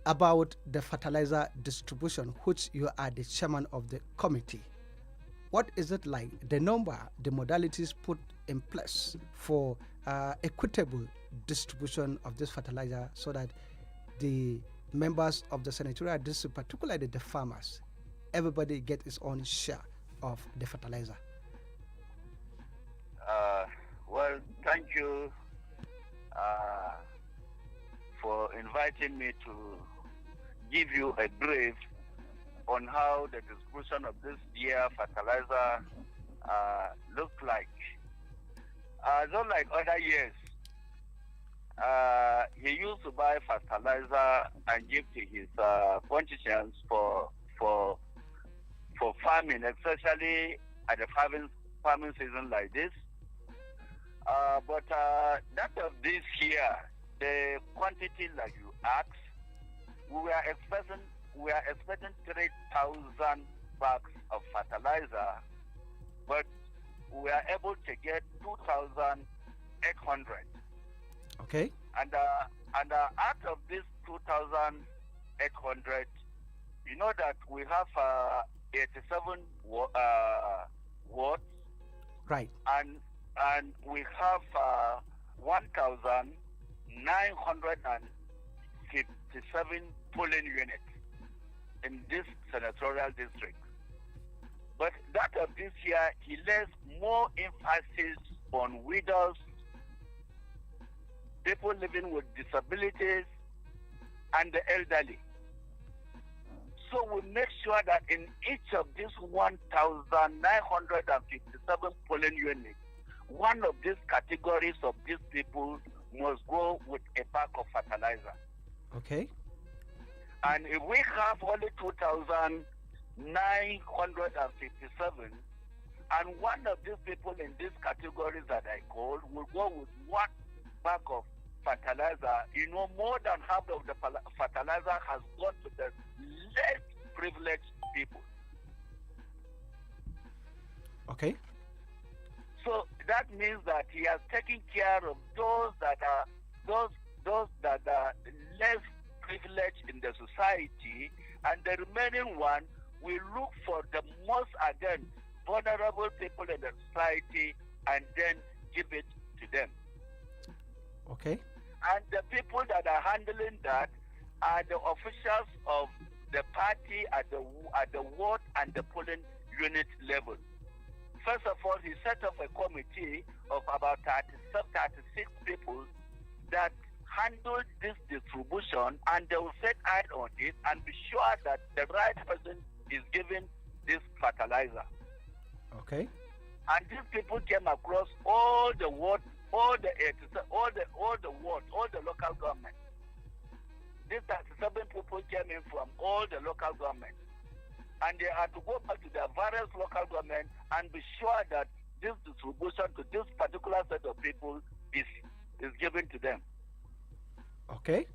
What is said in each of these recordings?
about the fertilizer distribution, which you are the chairman of the committee. What is it like? The number, the modalities put in place for equitable distribution of this fertilizer so that the members of the senatorial district, particularly the farmers, everybody get its own share of the fertilizer. Well, thank you for inviting me to give you a brief on how the distribution of this year fertilizer look like. Not like other years. He used to buy fertilizer and give to his politicians for farming, especially at the farming season like this. But that of this year, the quantity like you asked, we are expecting 3,000 bags of fertilizer, but we are able to get 2,800. Okay. And out of this 2,800, you know that we have 87 wards. Right. And we have 1,957 polling units in this senatorial district. But that of this year, he lays more emphasis on widows, people living with disabilities, and the elderly. So we make sure that in each of these 1,957 polling units, one of these categories of these people must go with a bag of fertilizer. Okay. And if we have only 2,957, and one of these people in these categories that I called will go with one bag of fertilizer, you know, more than half of the fertilizer has gone to the less privileged people. Okay. So that means that he has taken care of those that are less privileged in the society, and the remaining one will look for the most again vulnerable people in the society and then give it to them. Okay. And the people that are handling that are the officials of the party at the ward and the polling unit level. First of all, he set up a committee of about 36 people that handle this distribution, and they will set eye on it and be sure that the right person is given this fertilizer. Okay. And these people came across all the wards, all the wards, all the local governments. These 37 people came in from all the local governments, and they had to go back to their various local governments and be sure that this distribution to this particular set of people is given to them. Okay.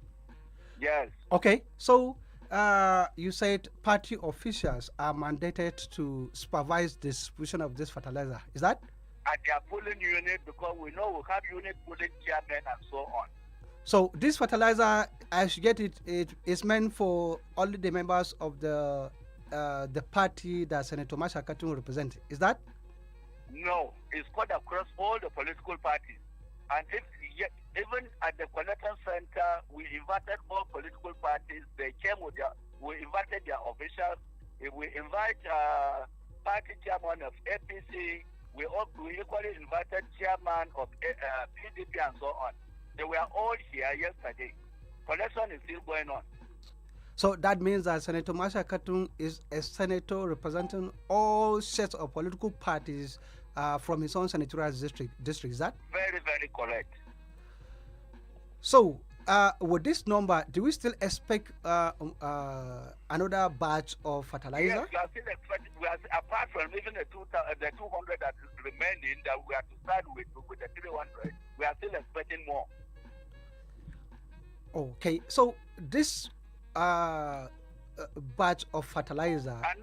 Yes. Okay. So you said party officials are mandated to supervise the distribution of this fertilizer. Is that? At their polling unit, because we know we have unit polling chairmen and so on. So this fertilizer, I should get it. It is meant for only the members of the party that Senator Marshal KATUNG represents. Is that? No, it's cut across all the political parties. And even at the collection center, we invited all political parties. They came with we invited their officials. We invite party chairman of APC. We equally invited chairman of PDP and so on. They were all here yesterday. Collection is still going on. So that means that Senator Marshal KATUNG is a senator representing all sets of political parties from his own senatorial district. Is that? Very, very correct. So with this number, do we still expect another batch of fertilizer? Yes, we are still expecting. Apart from even the 200 that is remaining, that we have to start with the 300, we are still expecting more. Okay, so this batch of fertilizer. And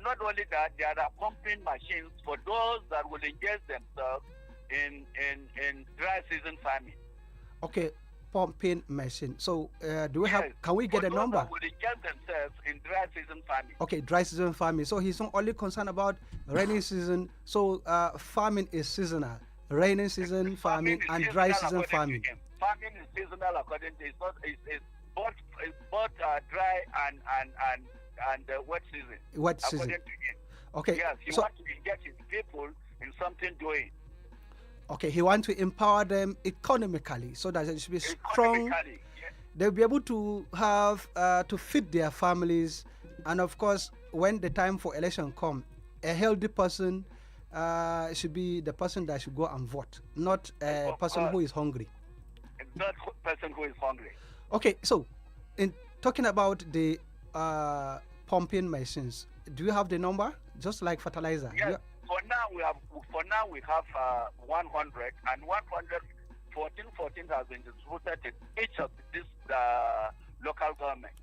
not only that, there are pumping machines for those that will engage themselves in dry season farming. Okay, pumping machine. So do we have? Can we get a number? Will inject themselves in dry season farming. Okay, dry season farming. So he's not only concerned about rainy season. So farming is seasonal. Rainy season farming and dry season farming. Farming is seasonal according to it's both dry and wet season. Wet season. According to him. Okay. Yes, he wants to engage his people in something doing. Okay, he wants to empower them economically so that they should be strong. Yeah. They'll be able to have to feed their families, and of course, when the time for election comes, a healthy person should be the person that should go and vote, not a person who is hungry. Not a person who is hungry. Okay, so in talking about the pumping machines, do you have the number? Just like fertilizer. Yes. For now we have 100, and 14 has been distributed in each of these local government.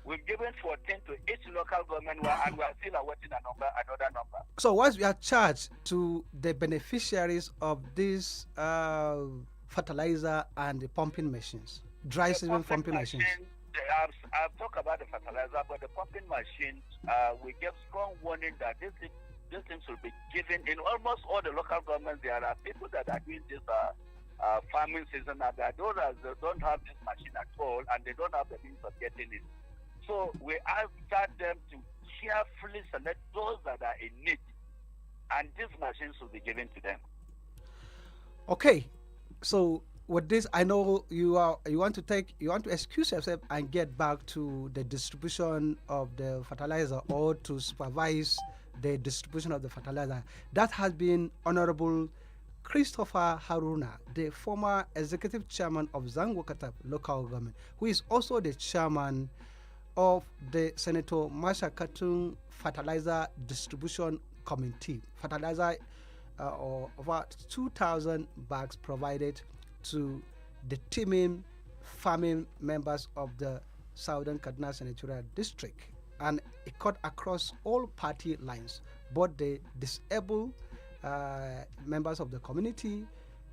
We've given 14 to each local government, and we are still awaiting another number. So once we are charged to the beneficiaries of this fertilizer and the pumping machines, dry season pumping machines. I've talked about the fertilizer, but the pumping machines, we give strong warning that these things will be given in almost all the local governments. There are people that are doing this farming season, and there are those that don't have this machine at all, and they don't have the means of getting it. So we ask them to carefully select those that are in need, and these machines will be given to them. Okay, so with this, I know you want to excuse yourself and get back to the distribution of the fertilizer, or to supervise the distribution of the fertilizer. That has been Honorable Christopher Haruna, the former executive chairman of Zango Katap local government, who is also the chairman of the Senator MARSHAL KATUNG Fertilizer Distribution Committee. Fertilizer over 2,000 bags provided to the teeming farming members of the Southern Kaduna Senatorial District, and it cut across all party lines, both the disabled members of the community,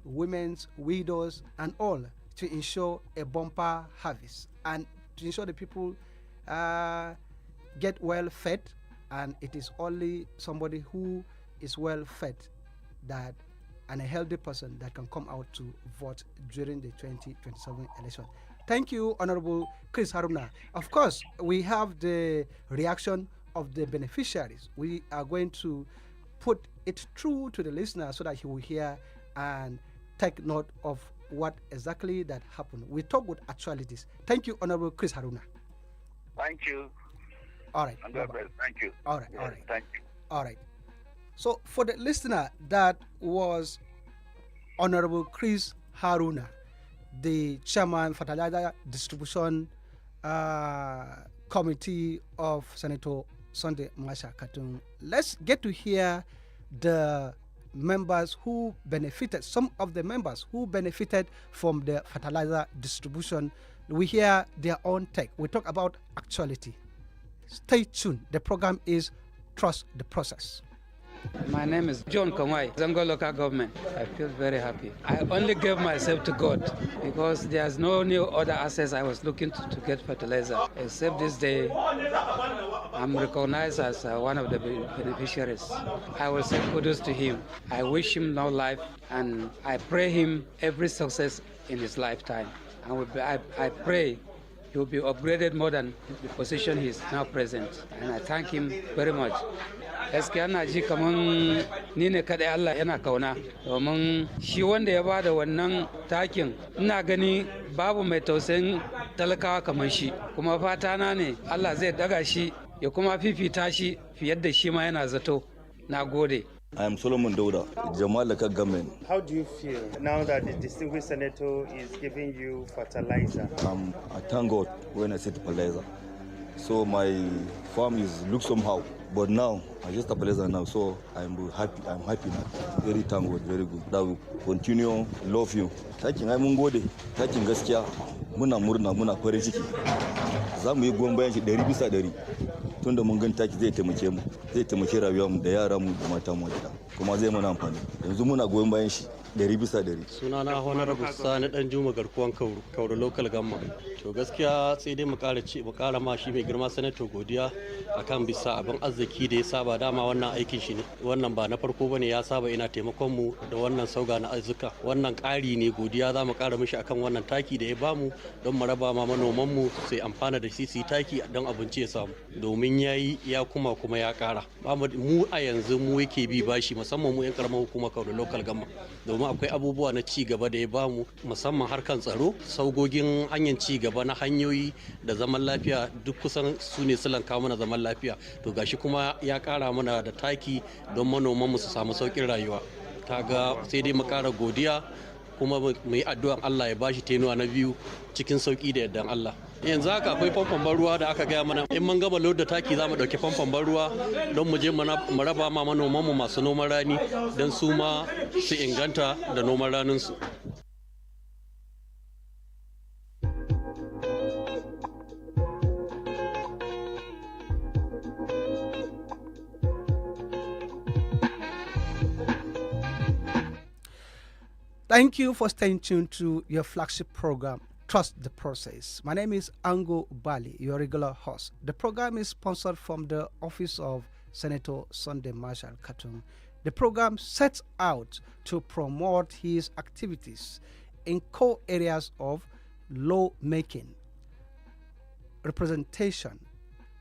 women's, widows, and all, to ensure a bumper harvest and to ensure the people get well fed. And it is only somebody who is well fed that, and a healthy person, that can come out to vote during the 2027 election. Thank you, Honorable Chris Haruna. Of course, we have the reaction of the beneficiaries. We are going to put it through to the listener so that he will hear and take note of what exactly that happened. We talk with actualities. Thank you, Honorable Chris Haruna. Thank you. All right. Thank you. All right. Yes, All right. Thank you. All right. So for the listener, that was Honorable Chris Haruna, the chairman fertilizer distribution committee of Senator Sunday MARSHAL KATUNG. Let's get to hear the members who benefited, some of the members who benefited from the fertilizer distribution. We hear their own take. We talk about actuality. Stay tuned. The program is Trust the Process. My name is John Kamai, Zango local government. I feel very happy. I only gave myself to God because there's no new other assets I was looking to get fertilizer. Except this day, I'm recognized as one of the beneficiaries. I will say kudos to him. I wish him long life, and I pray him every success in his lifetime. And I pray he will be upgraded more than the position he is now present. And I thank him very much. Gaskiya na ji kaman ni ne kadai Allah yana kauna, domin shi wanda ya bada wannan takin ina gani babu mai tausayin talakawa kamar shi, kuma fata na ne Allah zai daga shi ya kuma fifita shi fiye da shi ma yana zato. Na gode. I am Solomon Douda, Jamalaka government. How do you feel now that the distinguished senator is giving you fertilizer? I thank God when I see the fertilizer. So my farm looks somehow, but now I just fertilizer now, so I'm happy. I'm happy now. Very thank God, very good. That will continue. Love you. Taking I'm gode. Taking gaskiya muna murna muna farin ciki. Za mu yi goyon bayan shi 100%. Tunda mun gan taki zai taimake mu, zai taimake rayuwar mu da yaran mu da matan mu gida, kuma zai mana amfani. Yanzu muna goyon bayan shi. 100%. Sunana Honorable Sani Dan Juma garkuwan Kauru local government. To gaskiya sai dai mu kara ma shi mai girma sanato godiya akan bisa abin arziki da ya saba dama wannan aikin shi ne. Wannan ba na farko bane ya saba ina taimakon mu da wannan sauga na arzuka. Wannan ƙari ne godiya za mu kara mishi akan wannan taki da ya bamu don mu raba ma manoman mu sai amfana da shi su taki don abinci ya samu. Domin yayi ya kuma ya kara. Mu a yanzu mu yake bi bashi musamman mu yan karamar hukumar Kauru local government. Domin akwai abubuwa na ci gaba da ya bamu musamman harkan tsaro, saugogin hanyar ci gaba na hanyoyi da zaman lafiya duk kusan su ne silan kawo mana zaman lafiya. To gashi kuma ya kara mana da taki don manoman mu su samu saukin rayuwa. Kaga sai dai mu kara godiya kuma mu yi addu'an Allah ya bashi tenuwa na biyu cikin sauki da yardan Allah. Yanzu haka akwai famfon ban ruwa da aka gaya mana in mun gama lodda taki za mu ɗauki famfon ban ruwa don mu je mu raba ma manoman mu masu noman rani don su ma su inganta da noman raninsu. Thank you for staying tuned to your flagship program, Trust the Process. My name is Ango, Bally, your regular host. The program is sponsored from the office of Senator Sunday Marshal KATUNG. The program sets out to promote his activities in core areas of law-making, representation,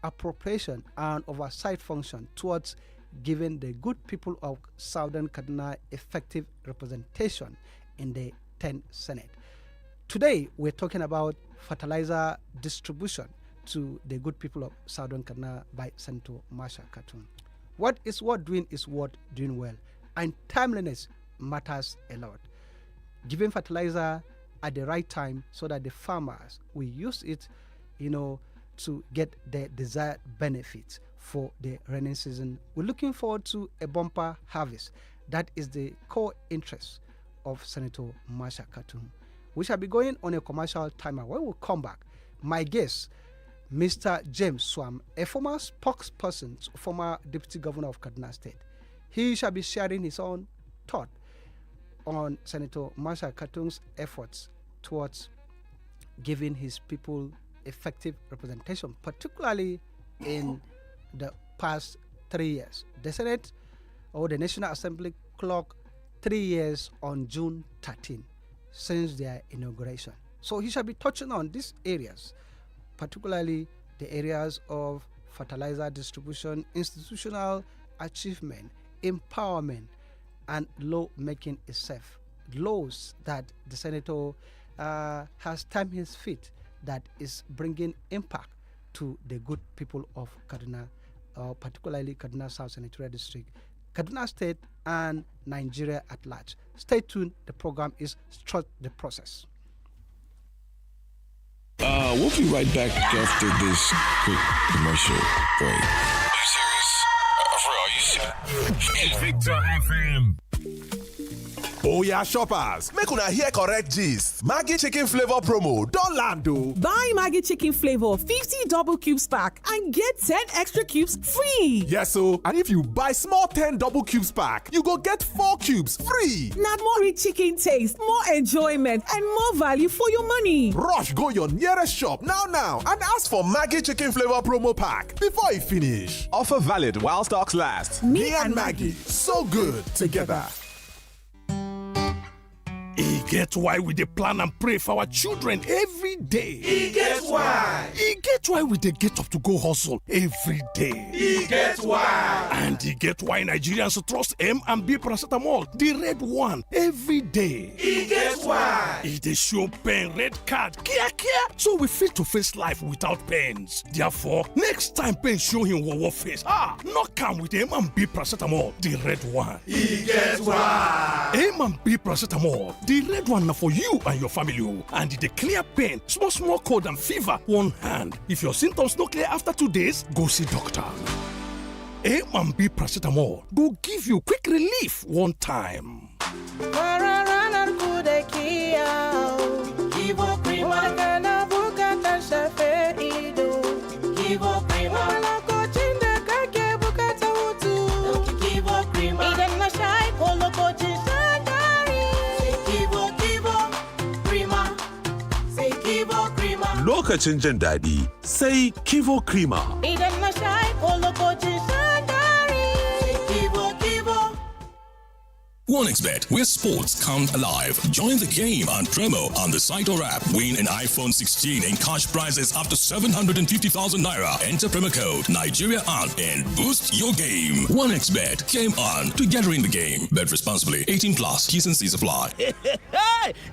appropriation, and oversight function towards giving the good people of Southern Kaduna effective representation in the 10th Senate. Today, we're talking about fertilizer distribution to the good people of Southern Kaduna by Senator Marshal KATUNG. What is worth doing is worth doing well, and timeliness matters a lot. Giving fertilizer at the right time so that the farmers will use it, to get the desired benefits for the rainy season. We're looking forward to a bumper harvest. That is the core interest of Senator Marshal KATUNG. We shall be going on a commercial timer. When we come back, my guest, Mr. James SWAM, a former spokesperson, former Deputy Governor of Kaduna State. He shall be sharing his own thought on Senator Marshal KATUNG's efforts towards giving his people effective representation, particularly in the past 3 years. The Senate or the National Assembly clocked 3 years on June 13 since their inauguration. So he shall be touching on these areas, particularly the areas of fertilizer distribution, institutional achievement, empowerment, and law making itself. Laws that the senator has timed his feet that is bringing impact to the good people of Kaduna, particularly Kaduna South Senatorial District, Kaduna State, and Nigeria at large. Stay tuned. The program is Trust the Process. We'll be right back after this quick commercial break. Are you serious? Invicta FM. Oh yeah, shoppers, make una hear correct gist. Maggi chicken flavor promo don land o. Buy Maggi chicken flavor 50 double cubes pack and get 10 extra cubes free. Yes o, and if you buy small 10 double cubes pack, you go get 4 cubes free. Na more rich chicken taste, more enjoyment, and more value for your money. Rush go your nearest shop now and ask for Maggi chicken flavor promo pack before e finish. Offer valid while stocks last. Me and Maggi, so good together. E get why we dey plan and pray for our children every day. E get why. E get why we dey get up to go hustle every day. E get why. And e get why Nigerians trust M&B paracetamol, the red one, every day. E get why. E dey show pain red card kia, so we fit to face life without pains. Therefore, next time pain show him wawa face, knock am with M&B paracetamol, the red one. E get why. M&B paracetamol, the red one na for you and your family, and it dey clear pain, small cold and fever one hand. If your symptoms no clear after 2 days, go see doctor. M&B paracetamol go give you quick relief one time. lokacin jin daɗi sai Kivo Krima. Idan na sha ko lokacin shan dari. Kivo. OneXBet, where sports come alive. Join the game on promo on the site or app. Win an iPhone 16 and cash prizes up to 750,000 naira. Enter promo code Nigeria on and boost your game. OneXBet, game on, together in the game. Bet responsibly. 18 plus. T's and C's apply. Hey,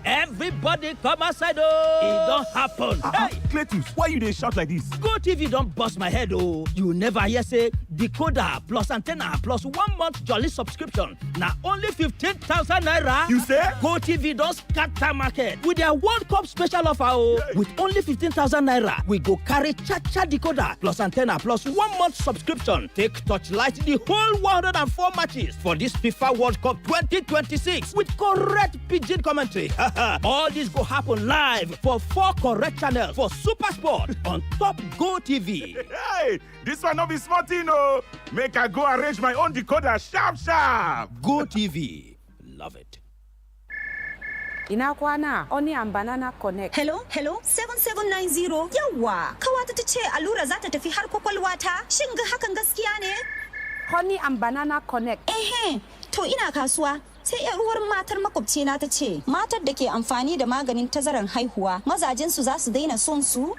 everybody come outside, oh! It don't happen. Hey, Cletus, why you dey shout like this? Go TV don't bust my head, oh! You never hear say decoder plus antenna plus 1 month jolly subscription. Now only 15,000 naira. You say? Go TV don't scatter market with their World Cup special offer, oh! With only 15,000 naira, we go carry cha-cha decoder plus antenna plus 1 month subscription. Take torchlight the whole 104 matches for this FIFA World Cup 2026 with correct pidgin commentary. All this go happen live for 4 correct channels for Super Sport on top Go TV. Hey, this one no be small thing, oh. Make I go arrange my own decoder sharp. Go TV. Love it. Ina kwana Onion Banana Connect. Hello 7790. Yawwa, kawata ta ce allura za ta tafi har kwakwalwata. Shin ga hakan gaskiya ne? Honey and Banana Connect. To ina kasuwa. Sai yar uwar matar makwabcina ta ce matar da ke amfani da maganin tazaran haihuwa mazajensu za su daina son su.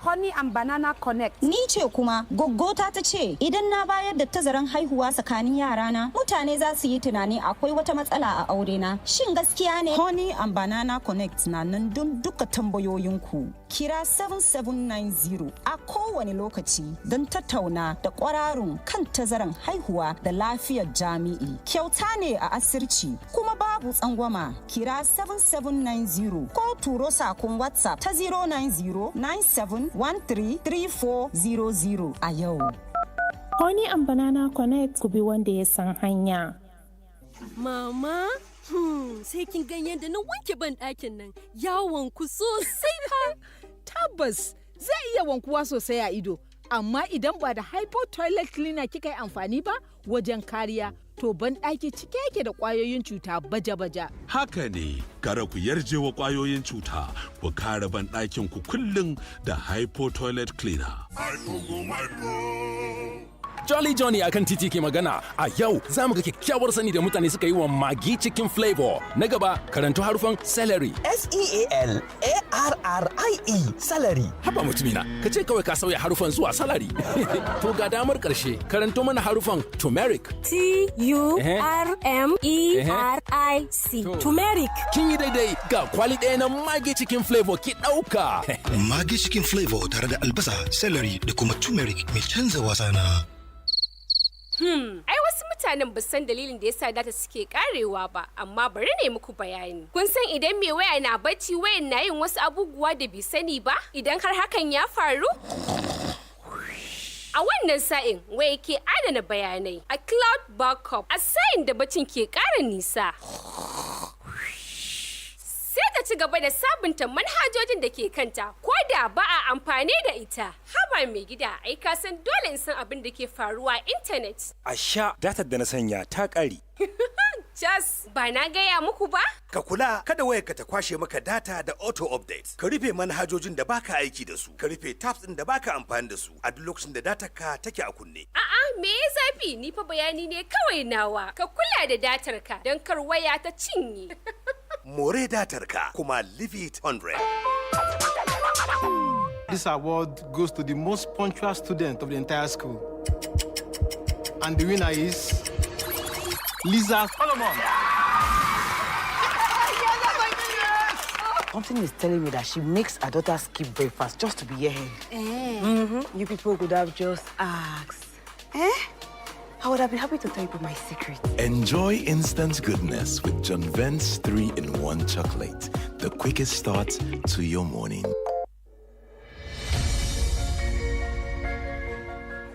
Honey and Banana Connect. Ni ce kuma goggota ta ce idan na bayar da tazaran haihuwa tsakanin yarana mutane za su yi tunani akwai wata matsala a aure na. Shin gaskiya ne? Honey and Banana Connect na nan don duka tambayoyinku. Kira 7790 a kowane lokaci don tattauna da kwararun kan tazaran haihuwa da lafiyar jami'i. Kyauta ne a asirci kuma babu tsangwama. Kira 7790 ko turo sakon WhatsApp ta 09097133400 a yau. Honey and Banana Connect ku bi wanda ya san hanya. Mama, sai kin ganyen da na wanke ban ɗakin nan yawon ku sosai fa. Tabbas zai iya wankuwa sosai a ido, amma idan ba da hypo toilet cleaner kika yi amfani ba wajen kariya, to ban ɗaki cike yake da ƙwayoyin cuta baja-baja. Haka ne, kada ku yarje wa ƙwayoyin cuta, ku kare ban ɗakin ku kullum da hypo toilet cleaner. Jolly Johnny akan titi ke magana. A yau za mu ga kyakkyawar sani da mutane suka yi wa Maggi cikin flavor. Na gaba karanto harufan celery. S-E-A-L-A-R-R-I-E celery. Haba mutumina, ka ce kawai ka sauya harufan zuwa salary. To ga damar ƙarshe, karanto mana harufan turmeric. T-U-R-M-E-R-I-C. Turmeric. Kin yi daidai, ga kwali ɗaya na Maggi cikin flavor ki ɗauka. Maggi cikin flavor tare da albasa, celery da kuma turmeric mai canza wasa na. Ai wasu mutanen ba san dalilin da yasa data suke karewa ba, amma bari ne muku bayani. Kun san idan mai waya na bacci wayan na yin wasu abubuwa da bai sani ba? Idan har hakan ya faru? A wannan sa'in waya ke adana bayanai a cloud backup a sa'in da bacin ke ƙara nisa. Sai ta ci gaba da sabunta manhajojin da ke kanta ko da ba a amfani da ita. Haba mai gida, ai ka san dole in san abin da ke faruwa a intanet. A sha datar da na sanya ta ƙare. Jas, ba na gaya muku ba? Ka kula kada wayarka ta kwashe maka data da auto update. Ka rufe manhajojin da baka aiki da su. Ka rufe tabs din da baka amfani da su a duk lokacin da datar ka take a kunne. A'a, me ya zafi? Ni fa bayani ne kawai nawa. Ka kula da datar ka don kar waya ta cinye. More datar ka kuma leave it 100. This award goes to the most punctual student of the entire school. And the winner is Lisa Solomon. Something is telling me that she makes her daughter skip breakfast just to be here. You people could have just asked. I would have been happy to tell you my secret. Enjoy instant goodness with John Vent's 3-in-1 chocolate. The quickest start to your morning.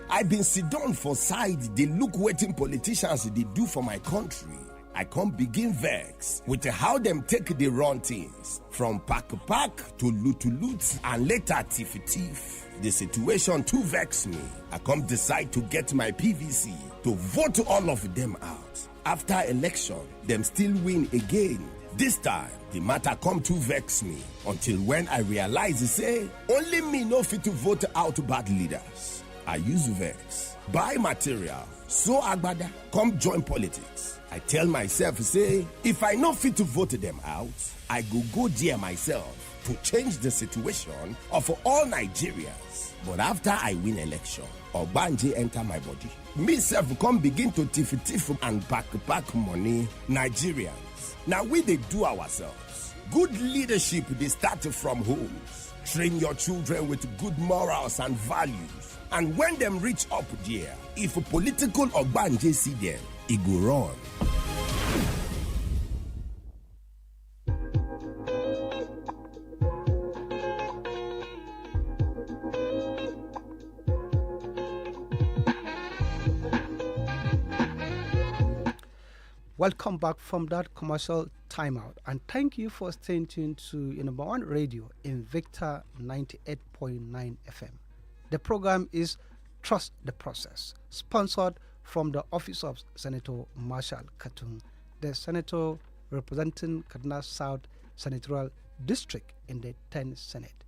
I've been sit down for side. They look wetin politicians they do for my country. I can't begin vex with how them take the run things from pack to loot and later tiff. The situation too vex me. I come decide to get my PVC to vote all of them out. After election, them still win again. This time, the matter come to vex me until when I realize, say, only me no fit to vote out bad leaders. I use vex, buy material, so agbada, come join politics. I tell myself, say, if I no fit to vote them out, I go there myself to change the situation of all Nigerians. But after I win election, Ogbanje enter my body. Me self come begin to tiff and pack money. Nigerians. Now we they do ourselves. Good leadership they start from homes. Train your children with good morals and values. And when them reach up there, if a political Ogbanje see them, it go run. Welcome back from that commercial timeout, and thank you for staying tuned to your number one radio, Invicta 98.9 FM. The program is Trust the Process, sponsored from the office of Senator Marshal KATUNG, the senator representing Kaduna South Senatorial District in the 10th Senate.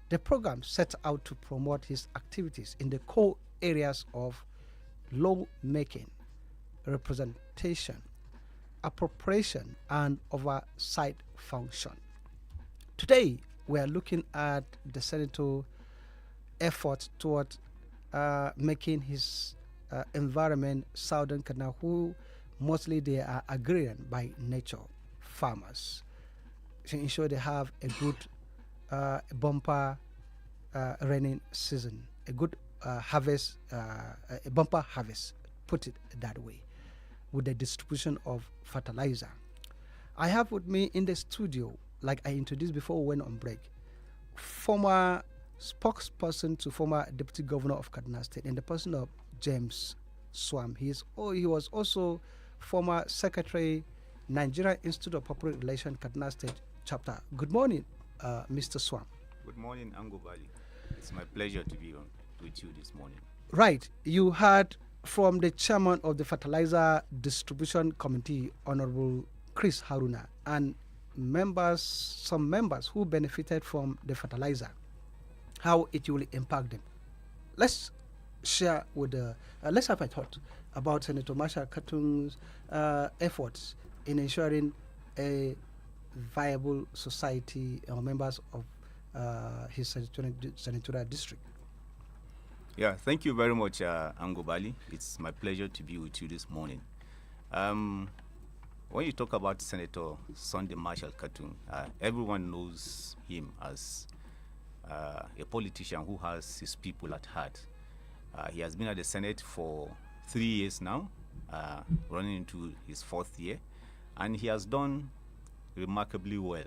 The program sets out to promote his activities in the core areas of law-making, representation, appropriation, and oversight function. Today, we are looking at the senator efforts toward making his environment Southern Kaduna, who mostly they are agrarian by nature, farmers, to ensure they have a good bumper rainy season, a good harvest, a bumper harvest, put it that way, with the distribution of fertilizer. I have with me in the studio, like I introduced before we went on break, former spokesperson to former Deputy Governor of Kaduna State in the person of James SWAM. He was also former Secretary, Nigeria Institute of Public Relations, Kaduna State Chapter. Good morning, Mr. SWAM. Good morning, Ango, Bally. It's my pleasure to be on with you this morning. Right. You heard from the chairman of the Fertilizer Distribution Committee, Honorable Chris Haruna, and some members who benefited from the fertilizer, how it will impact them. Let's share with let's have a thought about Senator Marshal KATUNG's efforts in ensuring a viable society or members of his senatorial district. Yeah, thank you very much, Ango Bally. It's my pleasure to be with you this morning. When you talk about Senator Sunday Marshal KATUNG, everyone knows him as a politician who has his people at heart. He has been at the Senate for 3 years now, running into his 4th year, and he has done remarkably well.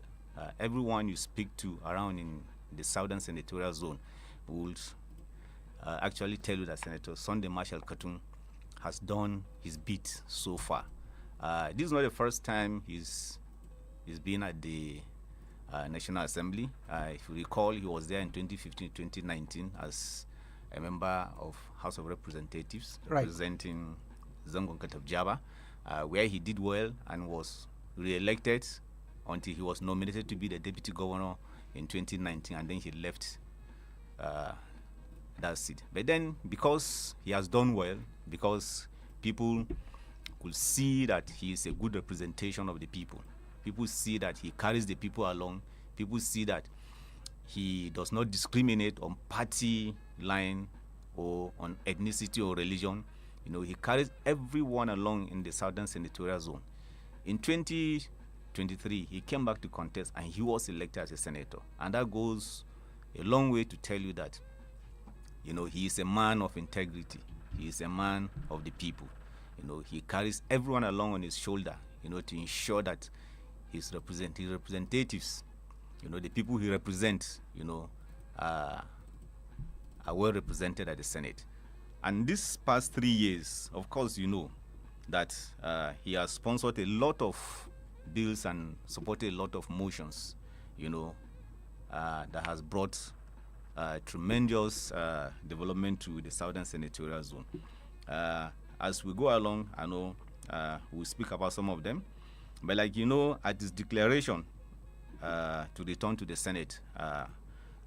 Everyone you speak to around in the Southern Senatorial Zone would actually tell you that Senator Sunday Marshal KATUNG has done his bit so far. This is not the first time he's been at the National Assembly. If you recall, he was there in 2015-2019 as a member of House of Representatives, representing Zangon Katabjaba, where he did well and was re-elected until he was nominated to be the Deputy Governor in 2019, and then he left that seat. But then, because he has done well, because people could see that he is a good representation of the people, people see that he carries the people along, people see that he does not discriminate on party line or on ethnicity or religion. You know, he carries everyone along in the Southern Senatorial Zone. In 2023, he came back to contest and he was elected as a senator. And that goes a long way to tell you that, you know, he is a man of integrity. He is a man of the people. You know, he carries everyone along on his shoulder, you know, to ensure that his representatives, you know, the people he represents, you know, are well represented at the Senate. And this past 3 years, of course, you know that he has sponsored a lot of bills and supported a lot of motions, you know, that has brought tremendous development to the Southern Senatorial Zone. As we go along, I know we'll speak about some of them. But like, you know, at his declaration to return to the Senate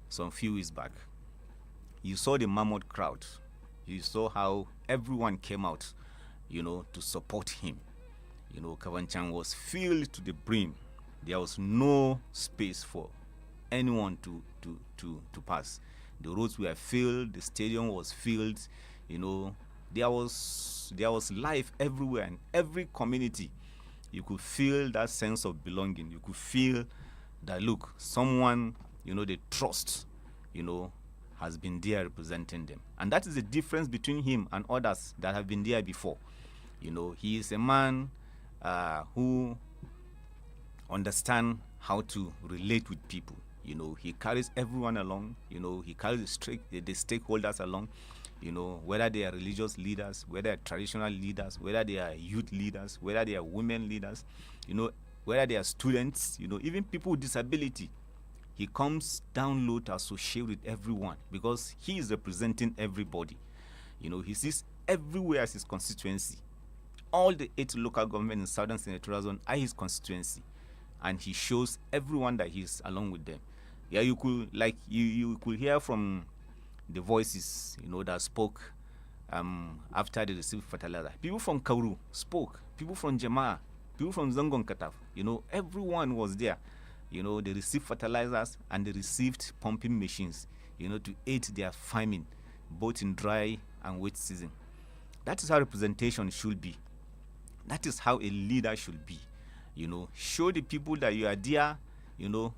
some few weeks back, you saw the mammoth crowd. You saw how everyone came out, you know, to support him. You know, Kafanchan was filled to the brim. There was no space for anyone to pass. The roads were filled, the stadium was filled, you know, there was life everywhere, in every community. You could feel that sense of belonging. You could feel that, look, someone, you know, they trust, you know, has been there representing them. And that is the difference between him and others that have been there before. You know, he is a man who understands how to relate with people. You know, he carries everyone along. You know, he carries the stakeholders along. You know, whether they are religious leaders, whether they are traditional leaders, whether they are youth leaders, whether they are women leaders, you know, whether they are students, you know, even people with disability. He comes down low to associate with everyone because he is representing everybody. You know, he sees everywhere as his constituency. All the 8 local governments in Southern Senatorial Zone are his constituency. And he shows everyone that he's along with them. Yeah, you could, like, you could hear from the voices, you know, that spoke after they received fertilizer. People from Kauru spoke. People from Jamaa. People from Zangon Kataf. You know, everyone was there. You know, they received fertilizers and they received pumping machines, you know, to aid their farming, both in dry and wet season. That is how representation should be. That is how a leader should be. You know, show the people that you are there, you know,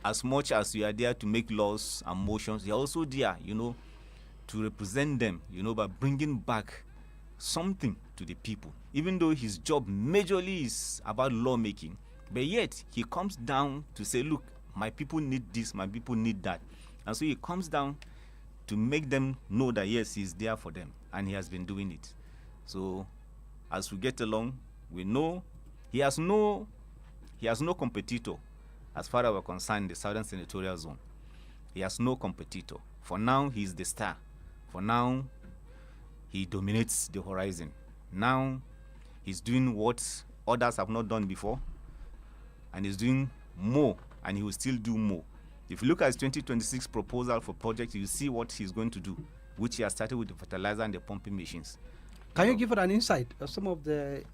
as much as you are there to make laws and motions, you're also there, you know, to represent them, you know, by bringing back something to the people. Even though his job majorly is about lawmaking, but yet he comes down to say, look, my people need this, my people need that. And so he comes down to make them know that, yes, he's there for them, and he has been doing it. So as we get along, we know he has no competitor as far as we're concerned in the Southern Senatorial Zone. He has no competitor. For now, he's the star. For now, he dominates the horizon. Now, he's doing what others have not done before, and he's doing more, and he will still do more. If you look at his 2026 proposal for projects, you see what he's going to do, which he has started with the fertilizer and the pumping machines. Can you give us an insight of some of the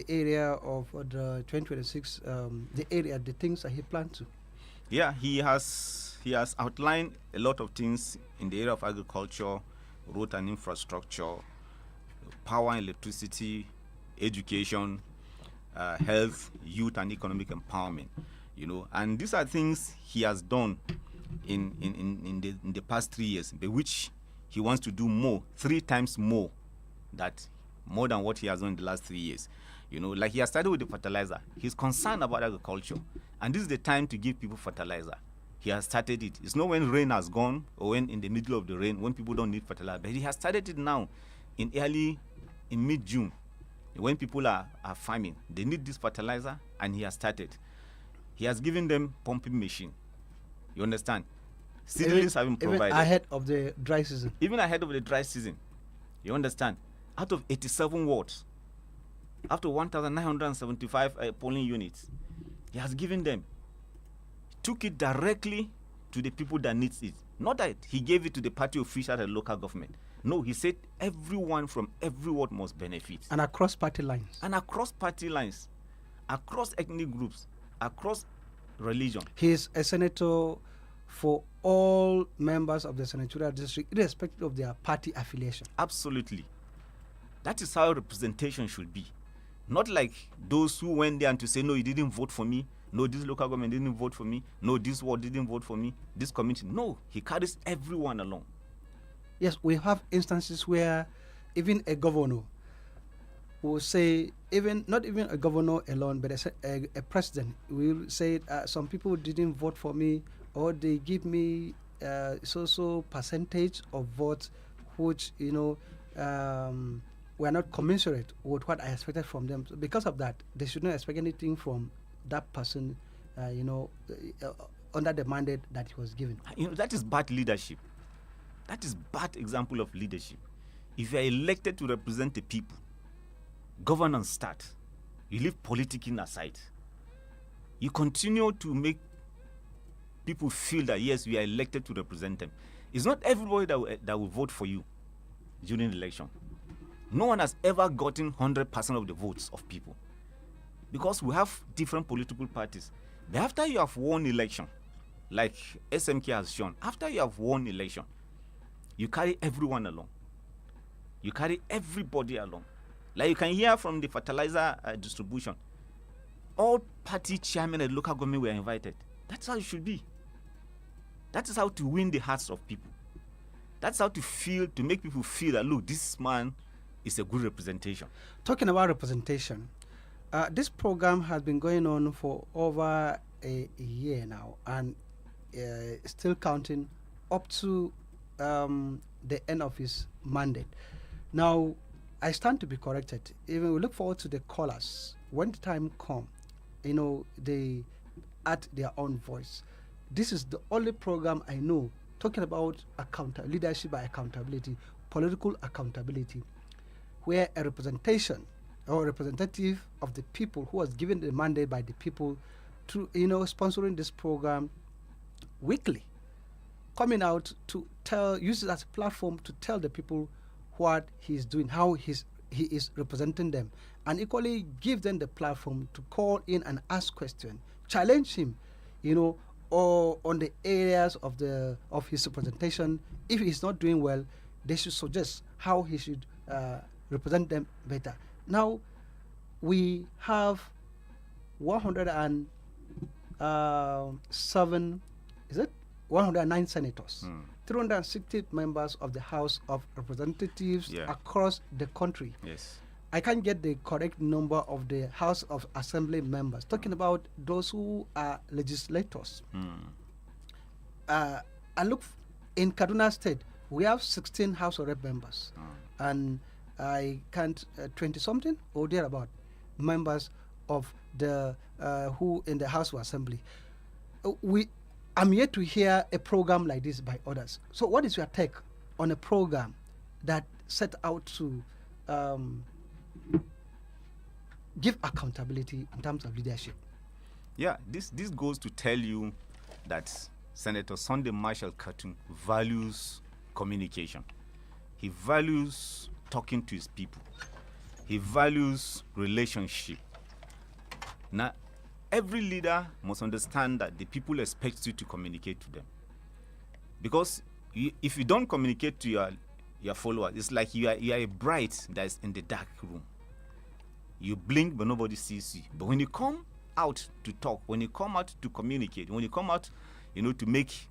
area of the 2026, the things that he planned to? Yeah, he has outlined a lot of things in the area of agriculture, road and infrastructure, power and electricity, education, health, youth and economic empowerment. You know, and these are things he has done in the past 3 years, by which he wants to do more, 3 times more than what he has done in the last 3 years. You know, like he has started with the fertilizer. He's concerned about agriculture, and this is the time to give people fertilizer. He has started it. It's not when rain has gone or when in the middle of the rain when people don't need fertilizer, but he has started it now in mid-June when people are farming. They need this fertilizer, and he has started. He has given them pumping machine. You understand? Seedlings have been provided. Even ahead of the dry season. Even ahead of the dry season. You understand? Out of 87 wards, after 1,975 polling units, he has given them. Took it directly to the people that needs it. Not that he gave it to the party official at the local government. No, he said everyone from every ward must benefit. And across party lines. And across party lines. Across ethnic groups. Across religion. He is a senator for all members of the senatorial district, irrespective of their party affiliation. Absolutely. That is how representation should be. Not like those who went there and to say, no, you didn't vote for me. No, this local government didn't vote for me. No, this ward didn't vote for me. This community. No, he carries everyone along. Yes, we have instances where even a governor will say, not even a governor alone, but a president will say, some people didn't vote for me, or they give me so percentage of votes, which, you know, were not commensurate with what I expected from them. So because of that, they should not expect anything from that person, you know, under the mandate that he was given. You know, that is bad leadership. That is bad example of leadership. If you are elected to represent the people, governance starts. You leave politicking aside. You continue to make people feel that, yes, we are elected to represent them. It's not everybody that will vote for you during the election. No one has ever gotten 100% of the votes of people, because we have different political parties. But after you have won election, like SMK has shown, after you have won election, you carry everyone along. You carry everybody along. Like you can hear from the fertilizer distribution, all party chairmen and local government were invited. That's how it should be. That is how to win the hearts of people. That's how to make people feel that, look, this man is a good representation. Talking about representation, this program has been going on for over a year now, and still counting up to the end of his mandate. Now, I stand to be corrected. Even we look forward to the callers. When the time comes, they add their own voice. This is the only program I know talking about leadership by accountability, political accountability, where a representation or representative of the people who was given the mandate by the people to, sponsoring this program weekly, coming out to use it as a platform to tell the people what he's doing, how he is representing them, and equally give them the platform to call in and ask questions, challenge him, or on the areas of his representation. If he's not doing well, they should suggest how he should represent them better. Now, we have 109 senators, 360 members of the House of Representatives across the country. Yes. I can't get the correct number of the House of Assembly members, talking about those who are legislators. I look in Kaduna State, we have 16 House of Rep members, and I can't 20-something or thereabout members of the who in the House of Assembly. I'm yet to hear a program like this by others. So, what is your take on a program that set out to give accountability in terms of leadership? Yeah, this goes to tell you that Senator Sunday Marshall KATUNG values communication. He values talking to his people. He values relationship. Now, every leader must understand that the people expect you to communicate to them. Because if you don't communicate to your followers, it's like you are a bride that is in the dark room. You blink, but nobody sees you. But when you come out to talk, when you come out to communicate, when you come out, to make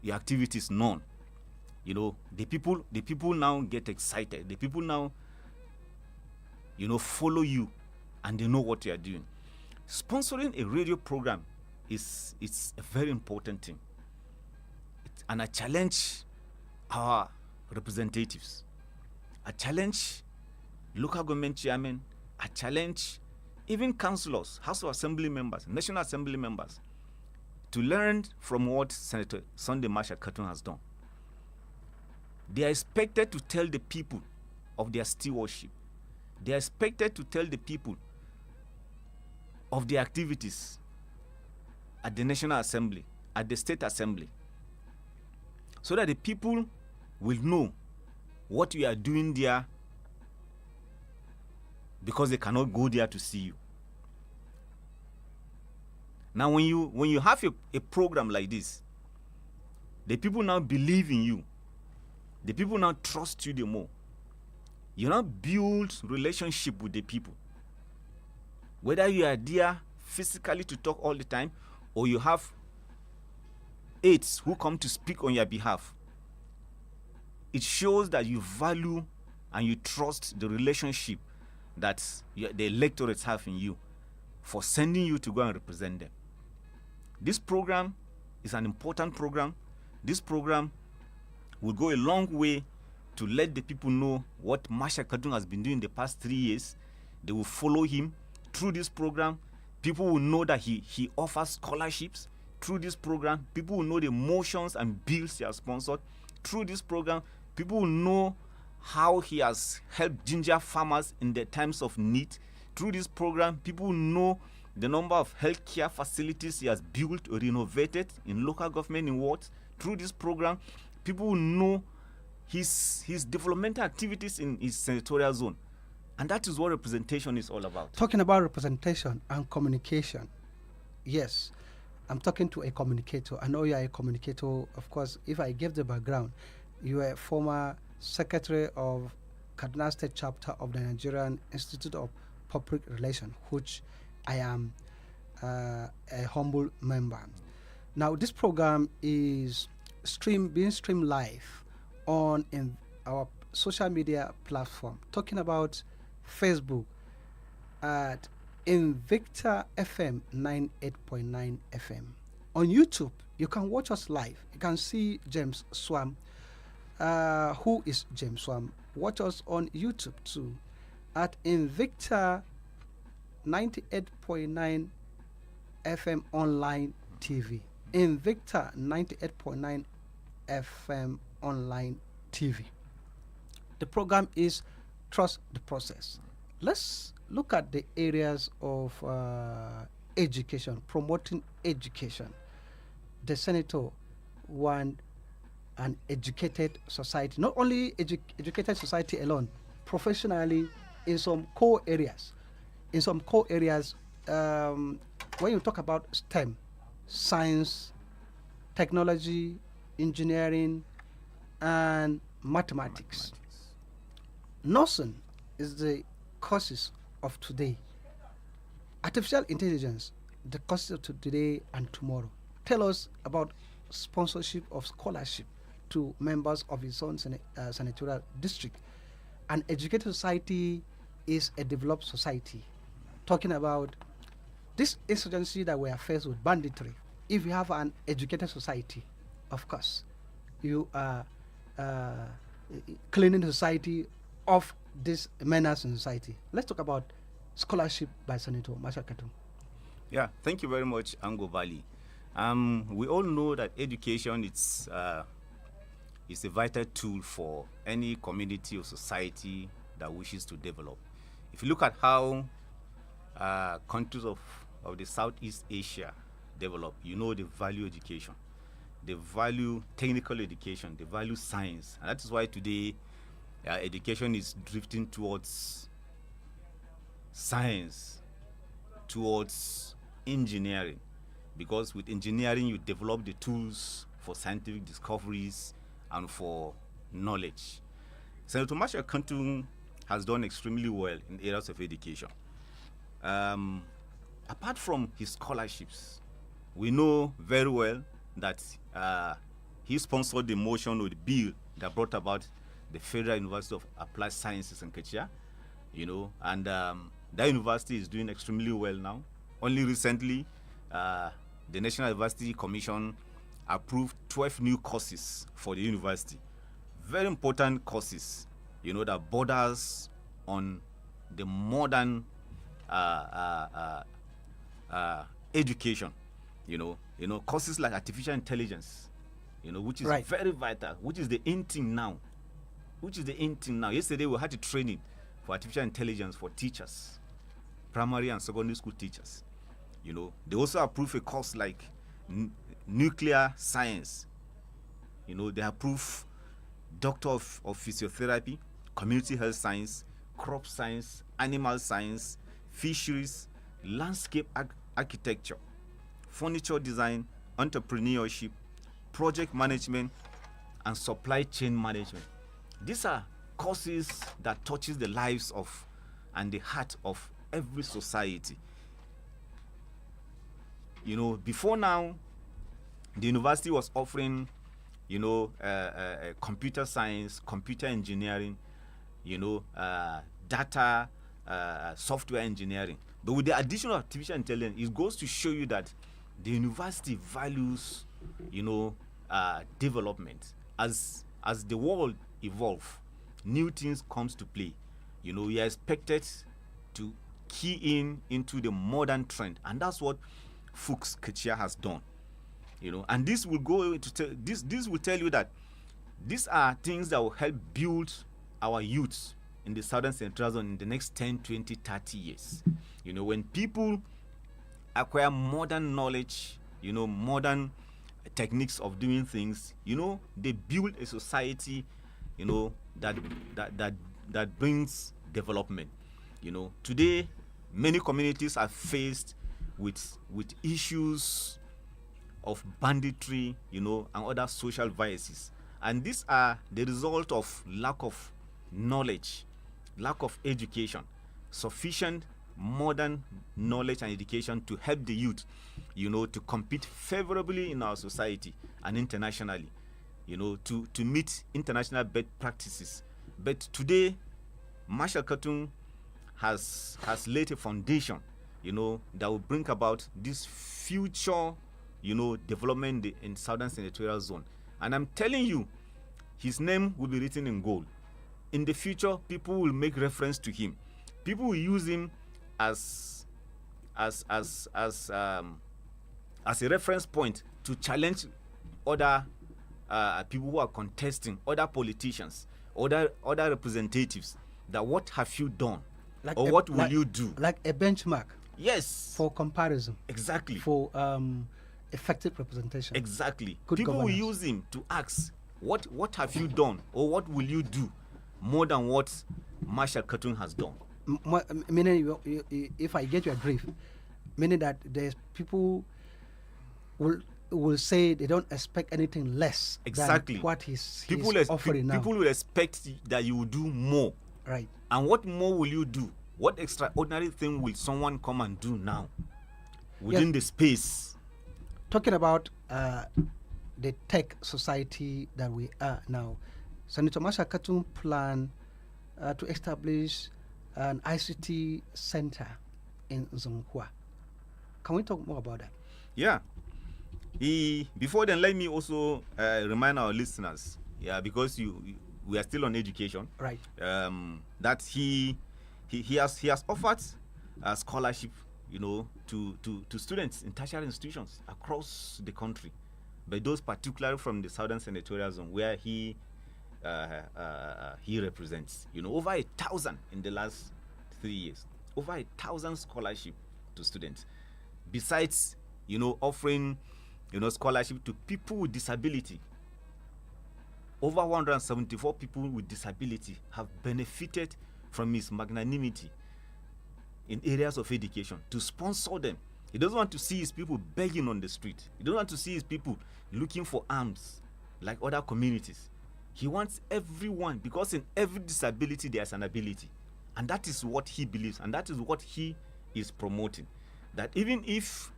your activities known, the people now get excited. The people now, follow you, and they know what you are doing. Sponsoring a radio program it's a very important thing. And I challenge our representatives. I challenge local government chairmen. I challenge even councillors, House of Assembly members, National Assembly members, to learn from what Senator Sunday Marshall KATUNG has done. They are expected to tell the people of their stewardship. They are expected to tell the people of the activities at the National Assembly, at the State Assembly, so that the people will know what you are doing there, because they cannot go there to see you. Now, when you have a program like this, the people now believe in you. The people now trust you the more. You now build relationship with the people. Whether you are there physically to talk all the time, or you have aides who come to speak on your behalf, it shows that you value and you trust the relationship that the electorates have in you for sending you to go and represent them. This program is an important program. This program will go a long way to let the people know what Marshal KATUNG has been doing the past 3 years. They will follow him. Through this program, people will know that he offers scholarships. Through this program, people will know the motions and bills he has sponsored. Through this program, people will know how he has helped ginger farmers in their times of need. Through this program, people know the number of healthcare facilities he has built or renovated in local government in wards. Through this program, people know his developmental activities in his senatorial zone. And that is what representation is all about. Talking about representation and communication, yes, I'm talking to a communicator. I know you are a communicator. Of course, if I give the background, you are a former secretary of Kaduna State Chapter of the Nigerian Institute of Public Relations, which I am a humble member. Now, this program is being streamed live on our social media platform, talking about Facebook at Invicta FM 98.9 FM. On YouTube, you can watch us live. You can see James SWAM. Who is James SWAM? Watch us on YouTube too at Invicta 98.9 FM online TV. Invicta 98.9 FM online TV. The program is Trust the Process. Let's look at the areas of education, promoting education. The senator want an educated society, not only educated society alone, professionally in some core areas. In some core areas, when you talk about STEM, science, technology, engineering, and mathematics. Nursing is the courses of today. Artificial intelligence, the courses of today and tomorrow. Tell us about sponsorship of scholarship to members of his own senatorial district. An educated society is a developed society. Talking about this insurgency that we are faced with, banditry. If you have an educated society, of course, you are cleaning the society of this menace in society. Let's talk about scholarship by Senator MARSHAL KATUNG. Yeah, thank you very much, Ango, Bally. We all know that education is a vital tool for any community or society that wishes to develop. If you look at how countries of the Southeast Asia develop, you know they value education. They value technical education. They value science. And that is why today education is drifting towards science, towards engineering. Because with engineering, you develop the tools for scientific discoveries and for knowledge. Senator MARSHAL KATUNG has done extremely well in areas of education. Apart from his scholarships, we know very well that he sponsored the motion or the bill that brought about the Federal University of Applied Sciences in Kechia, and that university is doing extremely well now. Only recently, the National University Commission approved 12 new courses for the university. Very important courses, that borders on the modern education. Courses like artificial intelligence, which is very vital, which is the in thing now. Yesterday we had a training for artificial intelligence for teachers, primary and secondary school teachers. They also approve a course like nuclear science. They approve doctor of physiotherapy, community health science, crop science, animal science, fisheries, landscape architecture, furniture design, entrepreneurship, project management, and supply chain management. These are courses that touches the lives of and the heart of every society. Before now, the university was offering, computer science, computer engineering, data, software engineering. But with the addition of artificial intelligence, it goes to show you that the university values, development. As the world evolves, new things comes to play. You are expected to key into the modern trend, and that's what Fuchs Kechia has done. And this will go to this will tell you that these are things that will help build our youth in the Southern Central Zone in the next 10, 20, 30 years. You know, when people acquire modern knowledge, you know, modern techniques of doing things, you know, they build a society, you know, that brings development. You know, today many communities are faced with issues of banditry, you know, and other social vices, and these are the result of lack of knowledge, lack of education, sufficient modern knowledge and education to help the youth, you know, to compete favorably in our society and internationally, you know, to meet international best practices. But today, Marshal KATUNG has laid a foundation, you know, that will bring about this future, you know, development in Southern Senatorial Zone. And I'm telling you, his name will be written in gold. In the future, people will make reference to him. People will use him as a reference point to challenge other people who are contesting, other politicians, other representatives, that what have you done, like or what will you do? Like a benchmark. Yes. For comparison. Exactly. For effective representation. Exactly. Good people governance. will use him to ask, what have you done, or what will you do more than what Marshal KATUNG has done? Meaning, if I get your drift, meaning that there's people will say they don't expect anything less exactly than what he's People offering now. will expect that you will do more. Right. And what more will you do? What extraordinary thing will someone come and do now within the space? Talking about the tech society that we are now, Senator Marshal KATUNG plan to establish an ICT center in Zonghua. Can we talk more about that? Yeah. Before then, let me also remind our listeners, because we are still on education, right? That he has offered a scholarship, you know, to students in tertiary institutions across the country, but those particularly from the Southern Senatorial Zone where he represents. You know, over 1,000 in the last 3 years, over 1,000 scholarship to students. Besides, you know, offering, you know, scholarship to people with disability. Over 174 people with disability have benefited from his magnanimity in areas of education to sponsor them. He doesn't want to see his people begging on the street. He doesn't want to see his people looking for arms like other communities. He wants everyone, because in every disability there's an ability. And that is what he believes, and that is what he is promoting. That even if,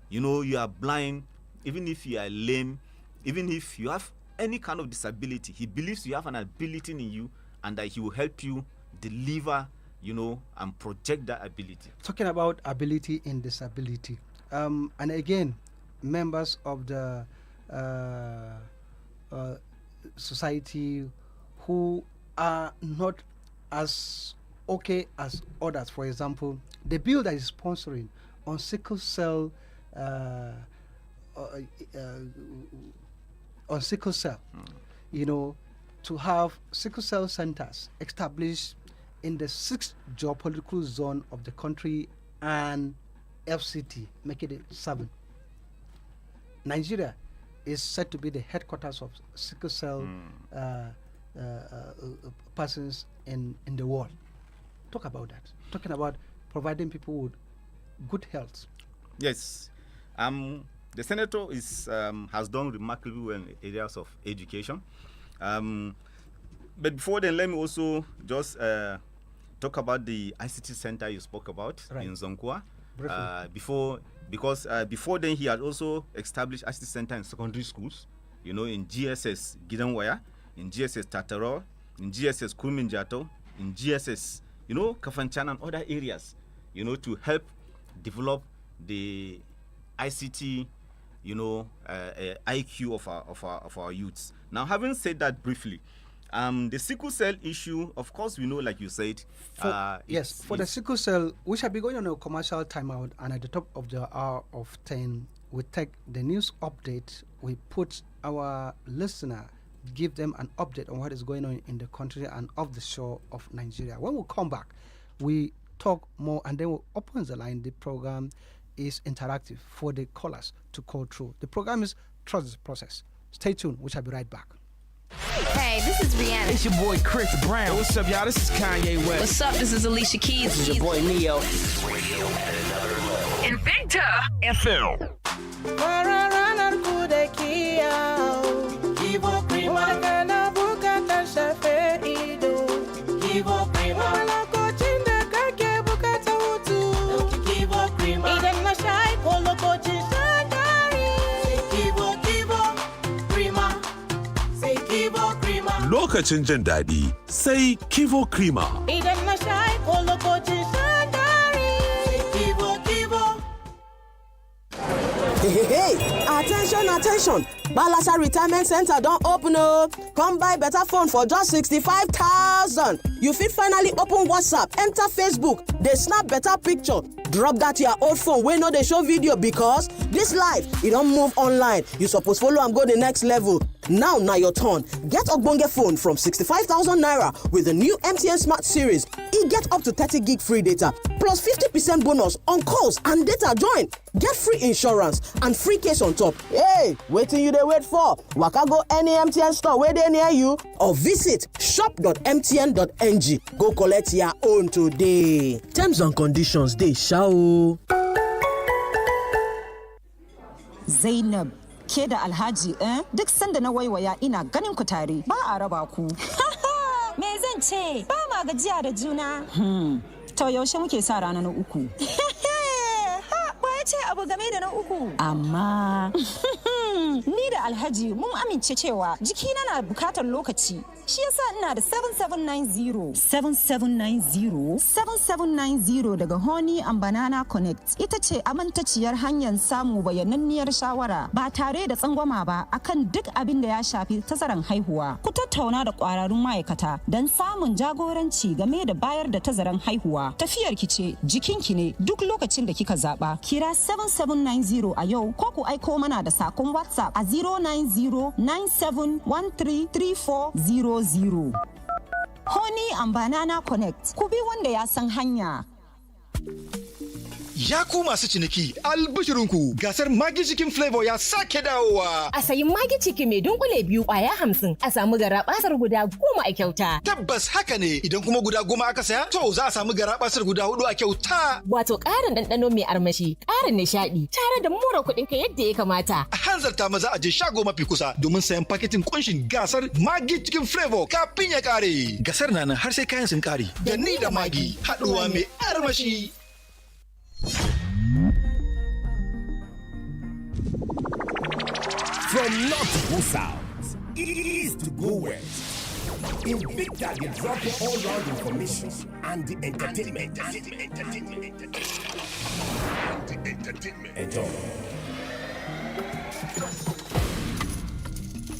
you know, you are blind, even if you are lame, even if you have any kind of disability, he believes you have an ability in you, and that he will help you deliver, you know, and project that ability. Talking about ability in disability, and again, members of the society who are not as okay as others. For example, the bill that is sponsoring on sickle cell, you know, to have sickle cell centers established in the 6th geopolitical zone of the country and FCT, making it 7. Nigeria is said to be the headquarters of sickle cell persons in the world. Talk about that. Talking about providing people with good health. Yes. The senator has done remarkably well in areas of education. But before then, let me also just talk about the ICT center you spoke about in Zonghua. Before then, he had also established ICT center in secondary schools, you know, in GSS Gidanwaya, in GSS Tataro, in GSS Kurminjato, in GSS, you know, Kafanchan and other areas, you know, to help develop the ICT, you know, IQ of our youths. Now, having said that briefly, the sickle cell issue, of course, we know, like you said. For the sickle cell, we shall be going on a commercial timeout, and at the top of the hour of 10, we take the news update. We put our listener give them an update on what is going on in the country and off the shore of Nigeria. When we come back, we talk more and then we'll open the line. The program is interactive for the callers to call through. The program is Trust the Process. Stay tuned. We shall be right back. Hey, this is Rihanna. It's your boy Chris Brown. Hey, what's up, y'all? This is Kanye West. What's up? This is Alicia Keys. This is your boy Neo. This is radio at another level. Invicta FM. Lokacin jin daɗi sai Kivo Krima. Idan na sha ko lokacin shan dari. Kivo. Hey, attention. Balasa Retirement Center don open o. Come buy better phone for just 65,000. You fit finally open WhatsApp, enter Facebook, dey snap better picture. Drop that your old phone wey no dey show video because this life e don move online. You suppose follow am go the next level. Now na your turn. Get ogbonge phone from 65,000 naira with the new MTN Smart Series. E get up to 30 gig free data plus 50% bonus on calls and data join. Get free insurance and free case on top. Hey, wetin you dey wait for? Waka go any MTN store wey dey near you or visit shop.mtn.ng. Go collect your own today. Terms and conditions dey sha o. Zainab, ke da Alhaji duk sanda na waiwaya ina ganin ku tare ba a raba ku. Me zan ce? Ba ma gajiya da juna. To yaushe muke sa rana na uku? Ba ce abu game da na uku. Amma ni da Alhaji mun amince cewa jikina na bukatar lokaci. Shi yasa ina da 7790. 7790? 7790 daga Honey and Banana Connect. Ita ce amintaciyar hanyar samu bayananniyar shawara ba tare da tsangwama ba akan duk abin da ya shafi tazaran haihuwa. Ku tattauna da ƙwararrun ma'aikata don samun jagoranci game da bayar da tazaran haihuwa. Tafiyar ki ce, jikinki ne duk lokacin da kika zaba. Kira 7790 a yau ko ku aiko mana da sakon WhatsApp a 09097133400. Honey and Banana Connect. Ku bi wanda ya san hanya. Ya ku masu ciniki, albishirinku gasar Maggi Chicken Flavor ya sake dawowa. A sayi Maggi Chicken mai dunkule biyu kwaya 50 a samu garabasar guda 10 a kyauta. Tabbas haka ne, idan kuma guda 10 aka saya, to za a samu garabasar guda 4 a kyauta. Wato ƙarin ɗanɗano mai armashi, ƙarin nishaɗi, tare da more kuɗin ka yadda ya kamata. A hanzarta maza a je shago mafi kusa domin sayan paketin kunshin gasar Maggi Chicken Flavor kafin ya ƙare. Gasar na nan har sai kayan sun ƙare. Da ni da Maggi, haɗuwa mai armashi. From north to go south, east to go west, Invicta dey drop you all round information and the entertainment. Enjoy.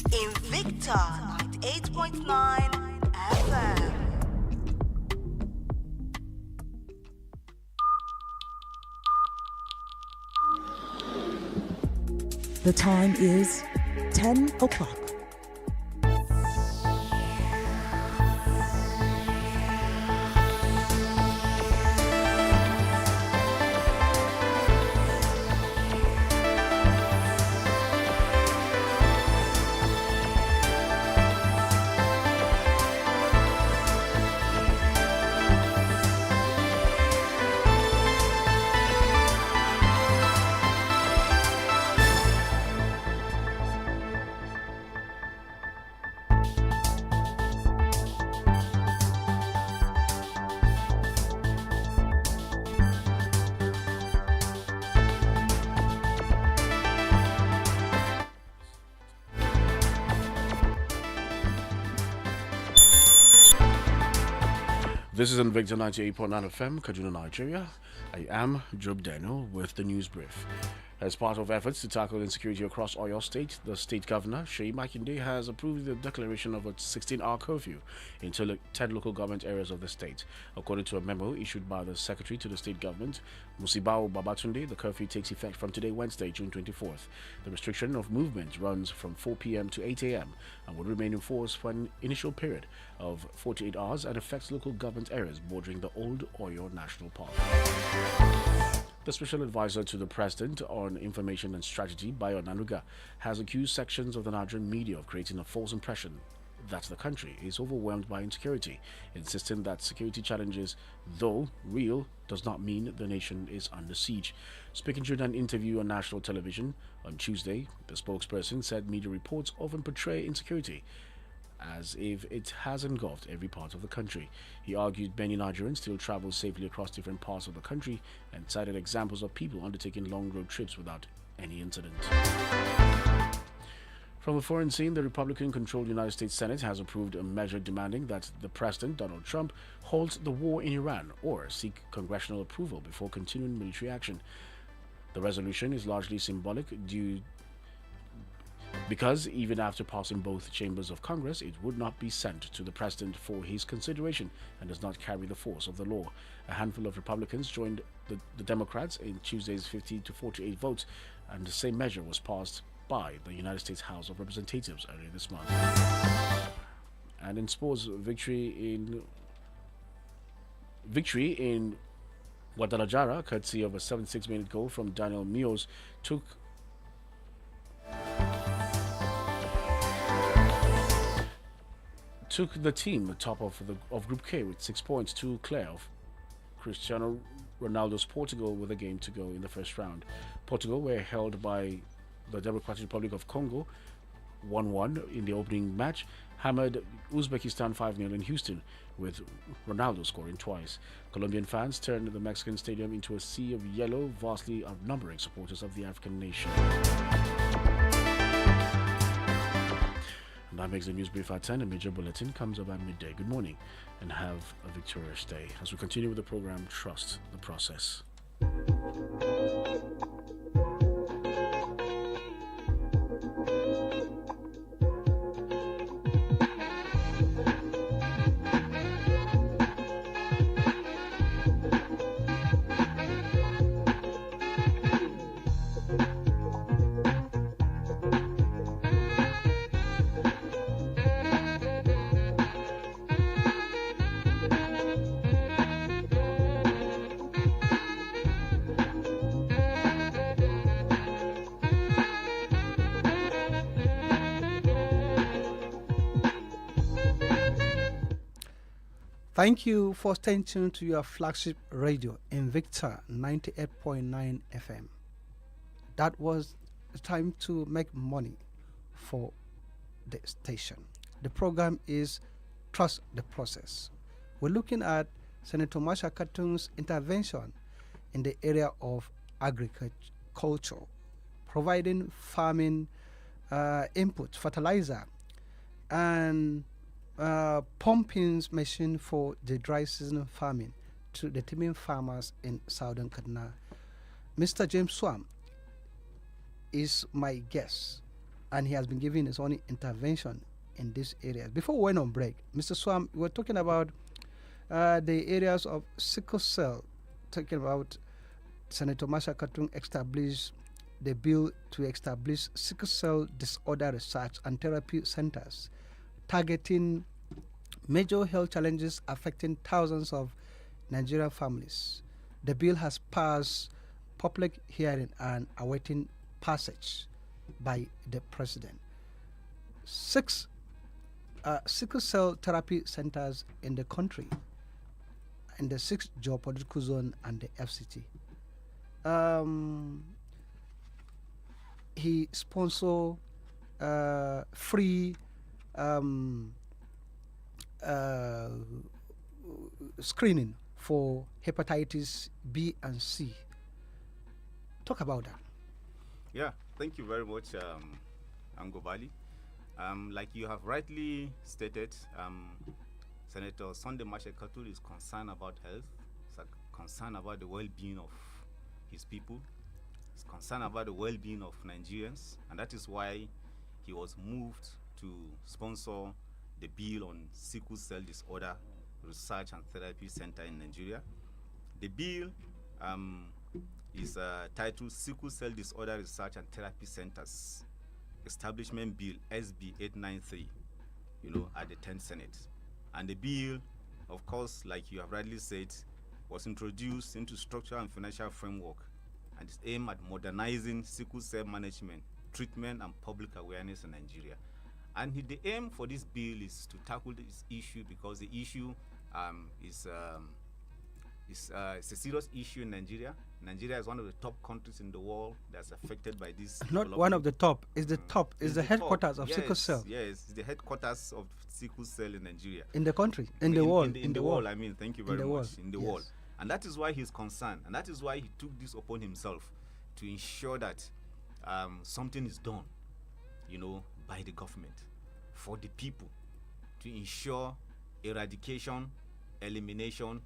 Invicta 98.9 FM. The time is 10 o'clock. This is Invicta 98.9 FM, Kaduna, Nigeria. I am Job Daniel with the news brief. As part of efforts to tackle insecurity across Oyo State, the state governor, Sheyi Makinde, has approved the declaration of a 16-hour curfew in 10 local government areas of the state. According to a memo issued by the secretary to the state government, Musibao Babatunde, the curfew takes effect from today, Wednesday, June 24th. The restriction of movement runs from 4 p.m. to 8 a.m. and will remain in force for an initial period of 48 hours and affects local government areas bordering the Old Oyo National Park. The special advisor to the president on information and strategy, Bayo Nanuga, has accused sections of the Nigerian media of creating a false impression that the country is overwhelmed by insecurity, insisting that security challenges, though real, does not mean the nation is under siege. Speaking during an interview on national television on Tuesday, the spokesperson said media reports often portray insecurity as if it has engulfed every part of the country. He argued many Nigerians still travel safely across different parts of the country and cited examples of people undertaking long road trips without any incident. From the foreign scene, the Republican-controlled United States Senate has approved a measure demanding that the President, Donald Trump, halt the war in Iran or seek congressional approval before continuing military action. The resolution is largely symbolic because even after passing both chambers of Congress, it would not be sent to the President for his consideration and does not carry the force of the law. A handful of Republicans joined the Democrats in Tuesday's 50-48 vote, and the same measure was passed by the United States House of Representatives earlier this month. And in sports, victory in Guadalajara, courtesy of a 76-minute goal from Daniel Munoz, took the team top of Group K with 6 points, 2 clear of Cristiano Ronaldo's Portugal with a game to go in the first round. Portugal were held by the Democratic Republic of Congo 1-1 in the opening match, hammered Uzbekistan 5-0 in Houston, with Ronaldo scoring twice. Colombian fans turned the Mexican stadium into a sea of yellow, vastly outnumbering supporters of the African nation. And that makes the news brief at 10. A major bulletin comes up at midday. Good morning and have a victorious day. As we continue with the program, trust the process. Thank you for staying tuned to your flagship radio, Invicta 98.9 FM. That was the time to make money for the station. The program is Trust the Process. We're looking at Senator MARSHAL KATUNG's intervention in the area of agriculture, providing farming input, fertilizer, and pumping machine for the dry season farming to the teeming farmers in southern Kaduna. Mr. James SWAM is my guest, and he has been giving his own intervention in these areas. Before we went on break, Mr. SWAM, we were talking about the areas of sickle cell, talking about Senator MARSHAL KATUNG established the bill to establish sickle cell disorder research and therapy centers, targeting major health challenges affecting thousands of Nigerian families. The bill has passed public hearing and awaiting passage by the president. 6 sickle cell therapy centers in the country, in the 6th geopolitical zone and the FCT. He sponsored free screening for hepatitis B and C. Talk about that. Yeah, thank you very much, Ango, Bally. Like you have rightly stated, Senator Sunday MARSHAL KATUNG is concerned about health, concerned about the well-being of his people, is concerned about the well-being of Nigerians, and that is why he was moved to sponsor the bill on sickle cell disorder research and therapy center in Nigeria. The bill is titled Sickle Cell Disorder Research and Therapy Centers Establishment Bill SB 893, at the 10th Senate. And the bill, of course, like you have rightly said, was introduced into structural and financial framework and is aimed at modernizing sickle cell management, treatment, and public awareness in Nigeria. And the aim for this bill is to tackle this issue because the issue is a serious issue in Nigeria. Nigeria is one of the top countries in the world that's affected by this. Not one of the top. It's the top. It's the headquarters of sickle cell. Yes, it's the headquarters of sickle cell in Nigeria. In the country, in the world. In the world, I mean, thank you very much. In the yes. world. And that is why he's concerned. And that is why he took this upon himself to ensure that something is done, by the government for the people to ensure eradication, elimination,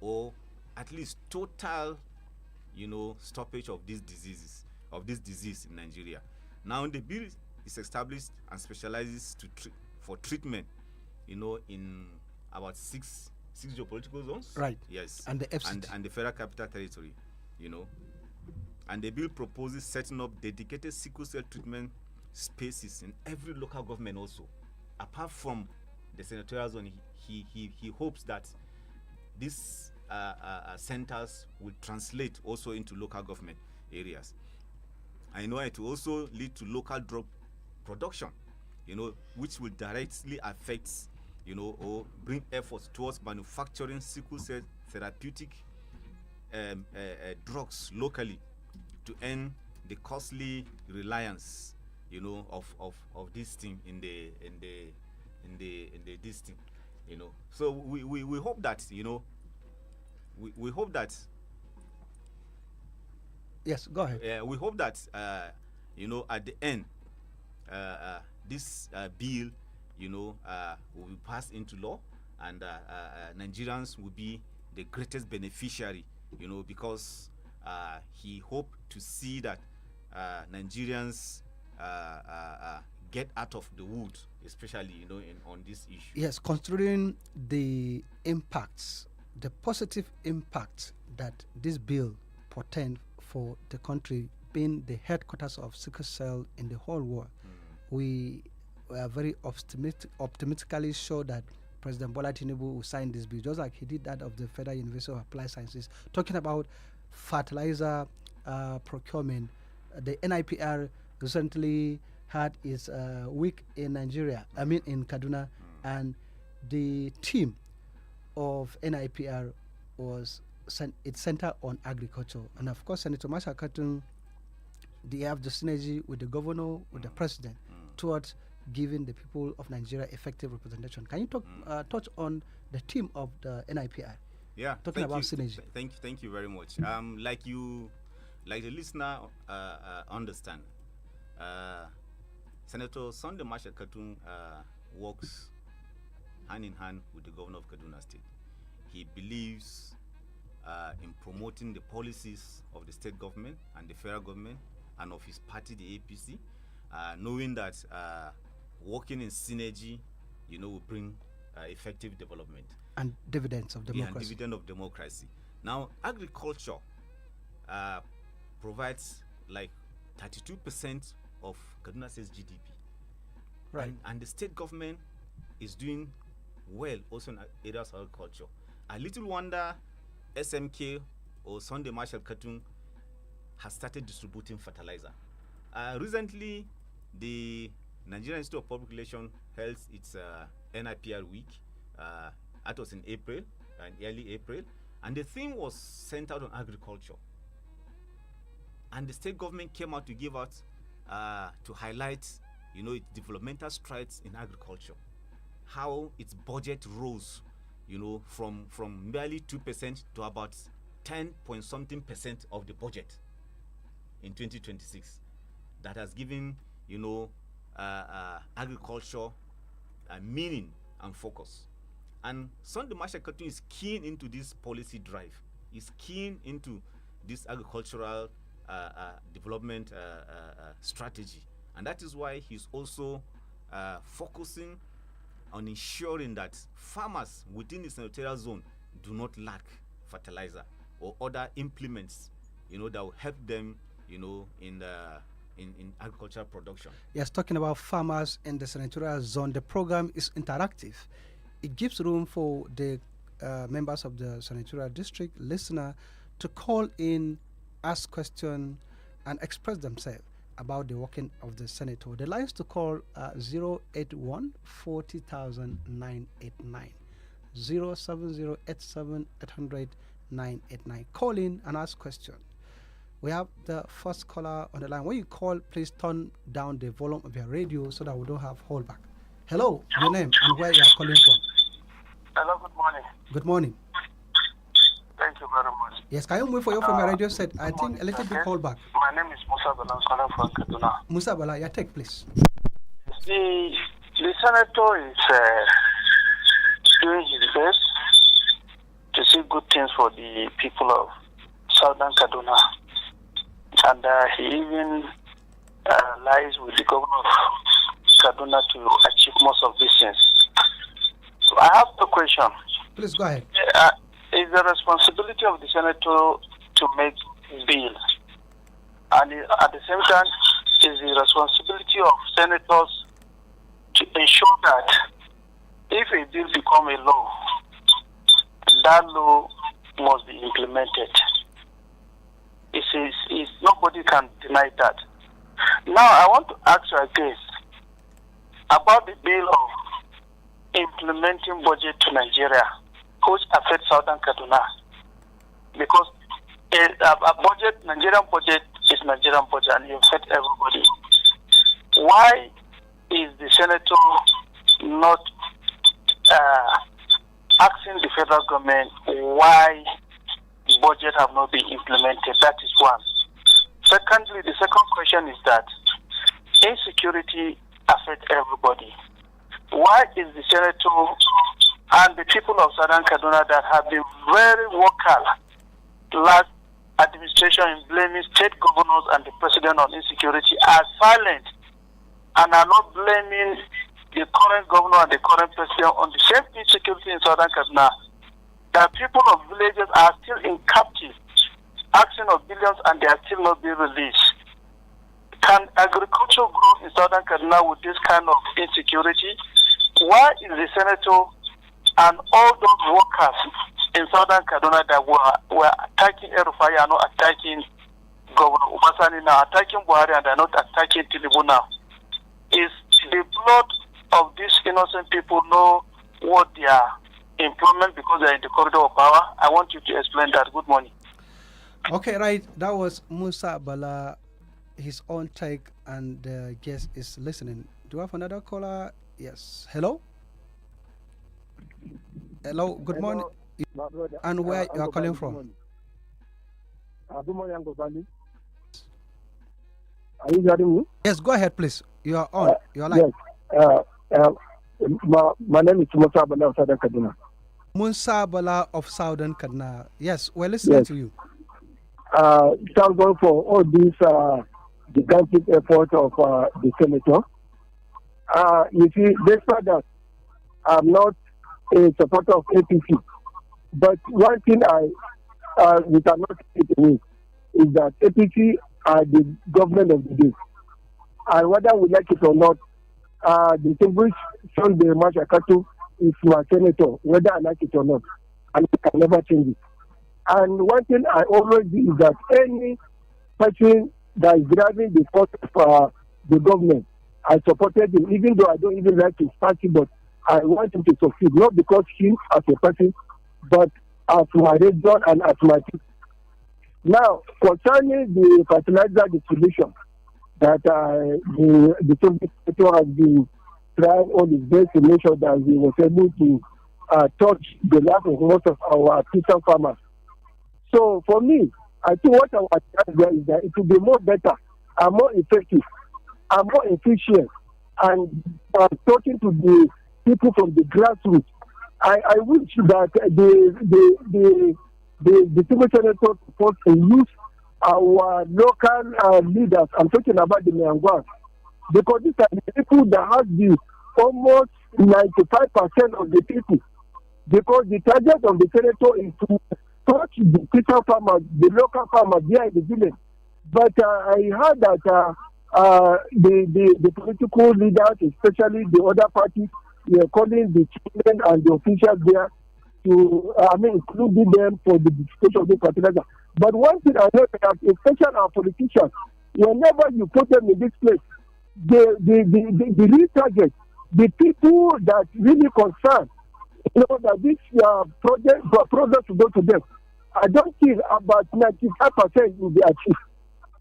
or at least total, stoppage of these diseases, of this disease in Nigeria. Now, the bill is established and specializes for treatment, in about six geopolitical zones. Right. Yes. And the FCT. And the Federal Capital Territory, And the bill proposes setting up dedicated sickle cell treatment spaces in every local government also. Apart from the senatorial zone, he hopes that these centers will translate also into local government areas. I know it will also lead to local drug production, which will directly affect, or bring efforts towards manufacturing sickle cell therapeutic drugs locally to end the costly reliance, of this thing in the this thing, So we hope that, we hope that. Yes, go ahead. We hope that at the end, this bill, will be passed into law, and Nigerians will be the greatest beneficiary, because he hoped to see that Nigerians get out of the wood, especially on this issue. Yes, considering the impacts, the positive impact that this bill portends for the country, being the headquarters of sickle cell in the whole world, we are very optimistically sure that President Bola Tinubu will sign this bill, just like he did that of the Federal University of Applied Sciences, talking about fertilizer procurement. The NIPR recently had its week in Nigeria, in Kaduna, and the team of NIPR was it's centered on agriculture. And of course, Senator Marshal Katung, they have the synergy with the governor, with the president, towards giving the people of Nigeria effective representation. Can you touch on the team of the NIPR? Yeah, talking about synergy. Thank you very much. Like the listener understand, Senator Sunday Marshal Katung works hand in hand with the governor of Kaduna State. He believes in promoting the policies of the state government and the federal government and of his party, the APC, knowing that working in synergy, will bring effective development. And dividends of democracy. Yeah, and dividend of democracy. Now, agriculture provides like 32% of Kaduna State's GDP. Right. And the state government is doing well also in areas of agriculture. A little wonder SMK or Sunday Marshal Katung has started distributing fertilizer. Recently, the Nigerian Institute of Public Relations held its NIPR week. That was in April, early April, and the theme was centered on agriculture. And the state government came out to give out, to highlight, its developmental strides in agriculture, how its budget rose, from barely 2% to about 10-point-something% of the budget in 2026. That has given, agriculture meaning and focus. And Sunday Marshal Katung is keen into this policy drive. He's keen into this agricultural, development strategy. And that is why he's also focusing on ensuring that farmers within the senatorial zone do not lack fertilizer or other implements, that will help them, in agricultural production. Yes, talking about farmers in the senatorial zone, the program is interactive. It gives room for the members of the senatorial district listener to call in, ask questions, and express themselves about the working of the senator. The lines to call 081 40,000 989, 07087 800 989. Call in and ask questions. We have the first caller on the line. When you call, please turn down the volume of your radio so that we don't have holdback. Hello, your name and where you are calling from. Hello, good morning. Good morning. Thank you very much. Yes, can you move for you from your radio set? I think a little bit call back. My name is Musa Bala, I'm calling from Kaduna. Musa Bala, your take, please. The senator is doing his best to see good things for the people of Southern Kaduna. And he even lies with the governor of Kaduna to achieve most of these things. So I have a question. Please go ahead. Is the responsibility of the senator to make bills, and at the same time, is the responsibility of senators to ensure that if a bill become a law, that law must be implemented. Nobody can deny that. Now, I want to ask you again about the bill of implementing budget to Nigeria, which affects Southern Kaduna, because a budget, Nigerian budget is Nigerian budget and it affects everybody. Why is the senator not asking the federal government why budget have not been implemented? That is one. Secondly, the second question is that insecurity affects everybody. Why is the senator and the people of Southern Kaduna that have been very vocal last administration in blaming state governors and the president on insecurity are silent and are not blaming the current governor and the current president on the same insecurity in Southern Kaduna? The people of villages are still in captive, asking of billions, and they are still not being released. Can agriculture grow in Southern Kaduna with this kind of insecurity? Why is the senator and all those workers in Southern Kaduna that were attacking Erufai are not attacking Governor Ubasani now, attacking Buhari, and they are not attacking Tinubu now? Is the blood of these innocent people know what their employment because they are in the corridor of power? I want you to explain that. Good morning. Okay, right. That was Musa Bala, his own take, and the guest is listening. Do we have another caller? Yes. Hello? Hello, good morning. And where you are calling from? Good morning, Ango, Bally. Are you hearing me? Yes, go ahead, please. You are on. You are live. Yes. My name is Musa Bala of Southern Kaduna. Musa Bala of Southern Kaduna. Yes, we're listening to you. Thank God for all these gigantic effort of the senator. You see, despite that, I'm not a supporter of APC. But one thing we cannot take away is that APC are the government of the day. And whether we like it or not, the distinguished Sunday MARSHAL is my senator, whether I like it or not. And I can never change it. And one thing I always do is that any person that is driving the force of the government, I supported him, even though I don't even like his party, but I want him to succeed, not because he as a person, but as my region and as my people. Now, concerning the fertilizer distribution, that the sector has been trying all his best to make sure that he was able to touch the life of most of our peasant farmers. So for me, I think what our advice is that it will be more better and more effective and more efficient. And talking to the people from the grassroots, I wish that the distribution network support a youth our local leaders. I'm talking about the Myanmar, because these are the people that have the almost 95% of the people. Because the target of the senator is to touch the peasant farmers, the local farmers there in the village. But I heard that the political leaders, especially the other parties, were calling the children and the officials there to, including them for the distribution of the fertilizer. But one thing I know that, especially our politicians, whenever you put them in this place, the real target, the people that really concerned, that this project will go to them. I don't think about 95% will be achieved.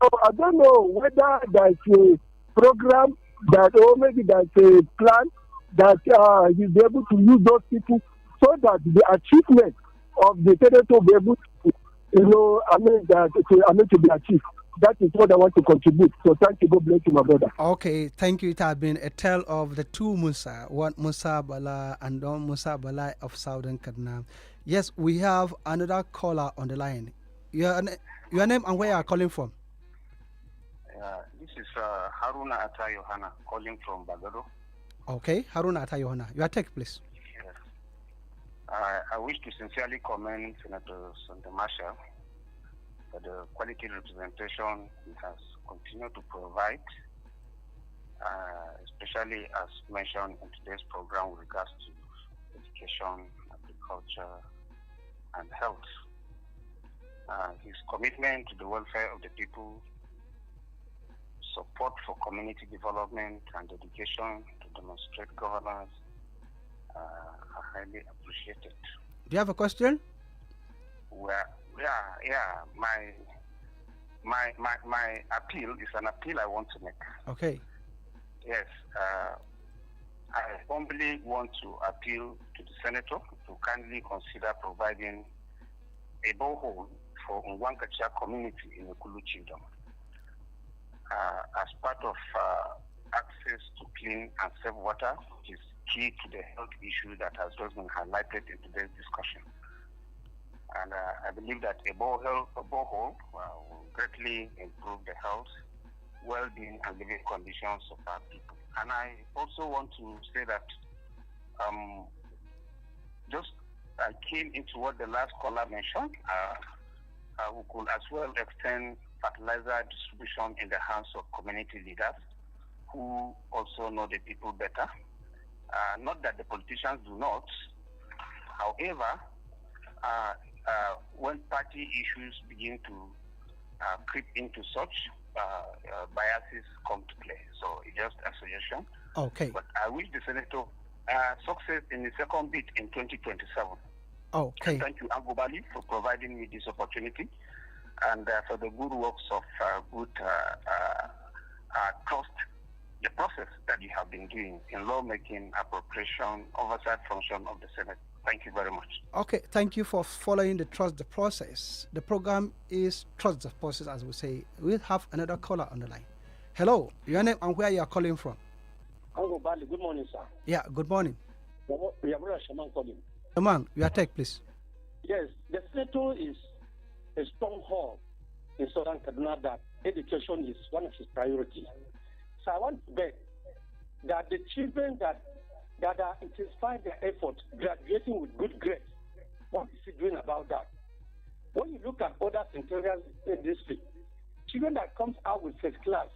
So I don't know whether there's a program that, or maybe there's a plan that you'll be able to use those people so that the achievement of the senator will be able to be achieved. That is what I want to contribute. So thank you. God bless you, my brother. Okay, thank you. It has been a tale of the two Musa, one Musa Bala and one Musa Bala of Southern Kaduna. Yes, we have another caller on the line. Your name and where you are calling from? This is Haruna Ata Yohana calling from Bagado. Okay, Haruna Ata Yohana. Your take, please. Yes. I wish to sincerely commend Senator Marshal for the quality representation he has continued to provide, especially as mentioned in today's program with regards to education, agriculture, and health. His commitment to the welfare of the people, support for community development, and dedication to demonstrate governance are highly appreciated. Do you have a question? Well, yeah. My appeal is an appeal I want to make. Okay. Yes. I humbly want to appeal to the senator to kindly consider providing a borehole for Nwankacha community in the Kulu Kingdom as part of access to clean and safe water, which is key to the health issue that has just been highlighted in today's discussion. And I believe that a borehole will greatly improve the health, well-being, and living conditions of our people. And I also want to say that I came into what the last caller mentioned. We could as well extend fertilizer distribution in the hands of community leaders who also know the people better. Not that the politicians do not. However, when party issues begin to creep into such, biases come to play. So it's just a suggestion. Okay. But I wish the senator success in the second bid in 2027. Okay. Thank you, Ango Bally, for providing me this opportunity and for the good works of trust the process that you have been doing in lawmaking, appropriation, oversight function of the Senate. Thank you very much. Okay, thank you for following the Trust the Process. The program is Trust the Process, as we say. We'll have another caller on the line. Hello, your name and where you are calling from? Ango Bally, good morning, sir. Yeah, good morning. We are Shaman calling. Shaman, your take, please. Yes, the senator is a stronghold in Southern Kaduna that education is one of his priorities. So I want to beg that the children that are intensifying their effort, graduating with good grades, what is he doing about that? When you look at other central districts, children that comes out with first class,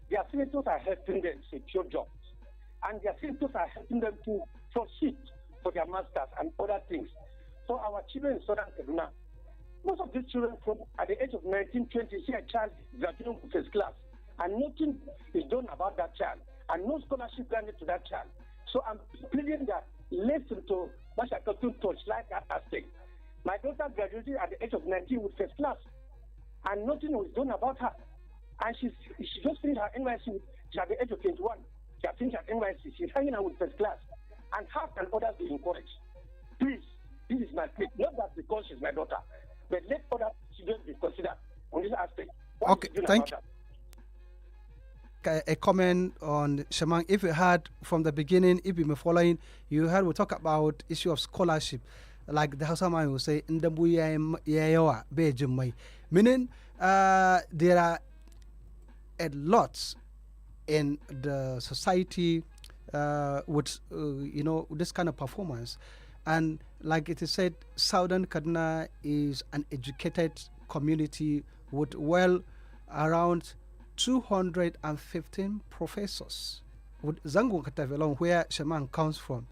their senators are helping them secure jobs. And their senators are helping them to proceed for their masters and other things. So our children in Southern Kaduna, most of these children from at the age of 19, 20, see a child graduating with first class, and nothing is done about that child, and no scholarship granted to that child. So I'm pleading that listen to Marshal KATUNG touchlight that aspect. My daughter graduated at the age of 19 with first class, and nothing was done about her. And she just finished her NYC. She at the age of 21. She has finished her NYC. She's hanging out with first class. And how can others be encouraged? Please, this is my plea. Not that because she's my daughter, but let other children be considered on this aspect. Okay, thank you. A comment on Shaman. If you had from the beginning, if you were following, you heard we talk about issue of scholarship. Like the Hausa man will say, meaning there are a lot in the society with this kind of performance, and like it is said, Southern Kaduna is an educated community with well around 215 professors. With Zango Katavelon, where Shaman comes from,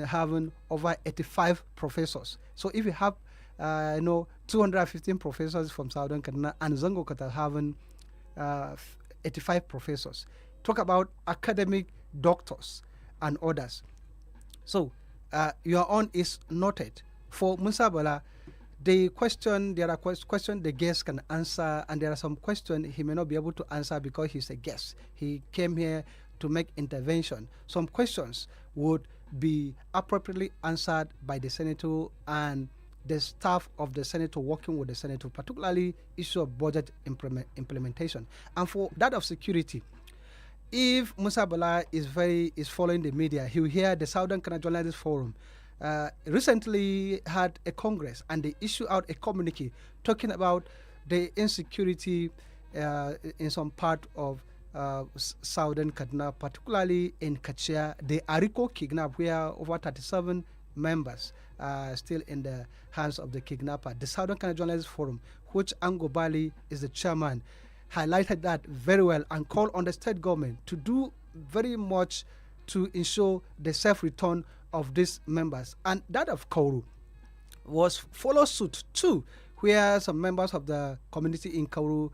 having over 85 professors. So if you have 215 professors from Southern Kaduna and Zango Kata having 85 professors, talk about academic doctors and others. So your own is noted. For Musa Bala, there are questions the guest can answer, and there are some questions he may not be able to answer because he's a guest. He came here to make intervention. Some questions would be appropriately answered by the senator and the staff of the senator working with the senator, particularly issue of budget implementation. And for that of security, if Musa Bala is following the media, he will hear the Southern Canada Journalists Forum recently had a congress, and they issue out a communique talking about the insecurity in some part of Southern Kaduna, particularly in Kachia, the Ariko kidnap, where over 37 members are still in the hands of the kidnapper. The Southern Canada Journalists Forum, which Ango Bally is the chairman, highlighted that very well and called on the state government to do very much to ensure the safe return of these members. And that of Kauru was follow suit too, where some members of the community in Kauru,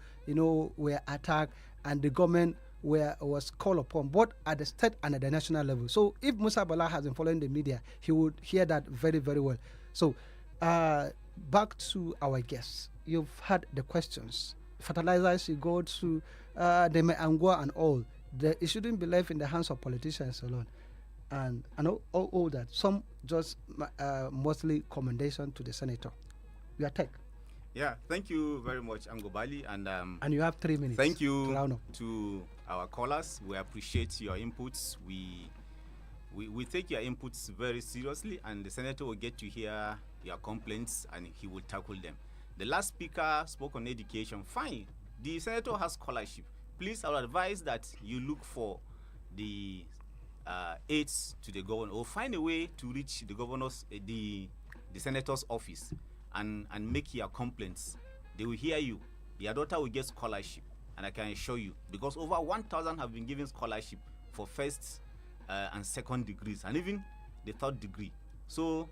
were attacked, and the government was called upon both at the state and at the national level. So if Musa Bala has been following the media, he would hear that very, very well. So back to our guests. You've had the questions. Fertilizers, you go to the Ango and all. It shouldn't be left in the hands of politicians alone. And all that. Some just mostly commendation to the senator. Your take. Yeah, thank you very much, Ango Bally, and you have 3 minutes. Thank you to our callers. We appreciate your inputs. We take your inputs very seriously, and the senator will get to hear your complaints and he will tackle them. The last speaker spoke on education. Fine, the senator has scholarship. Please, I would advise that you look for the aides to the governor, or find a way to reach the governor's, the senator's office, and make your complaints. They will hear you. Your daughter will get scholarship, and I can assure you, because over 1,000 have been given scholarship for first and second degrees, and even the third degree. So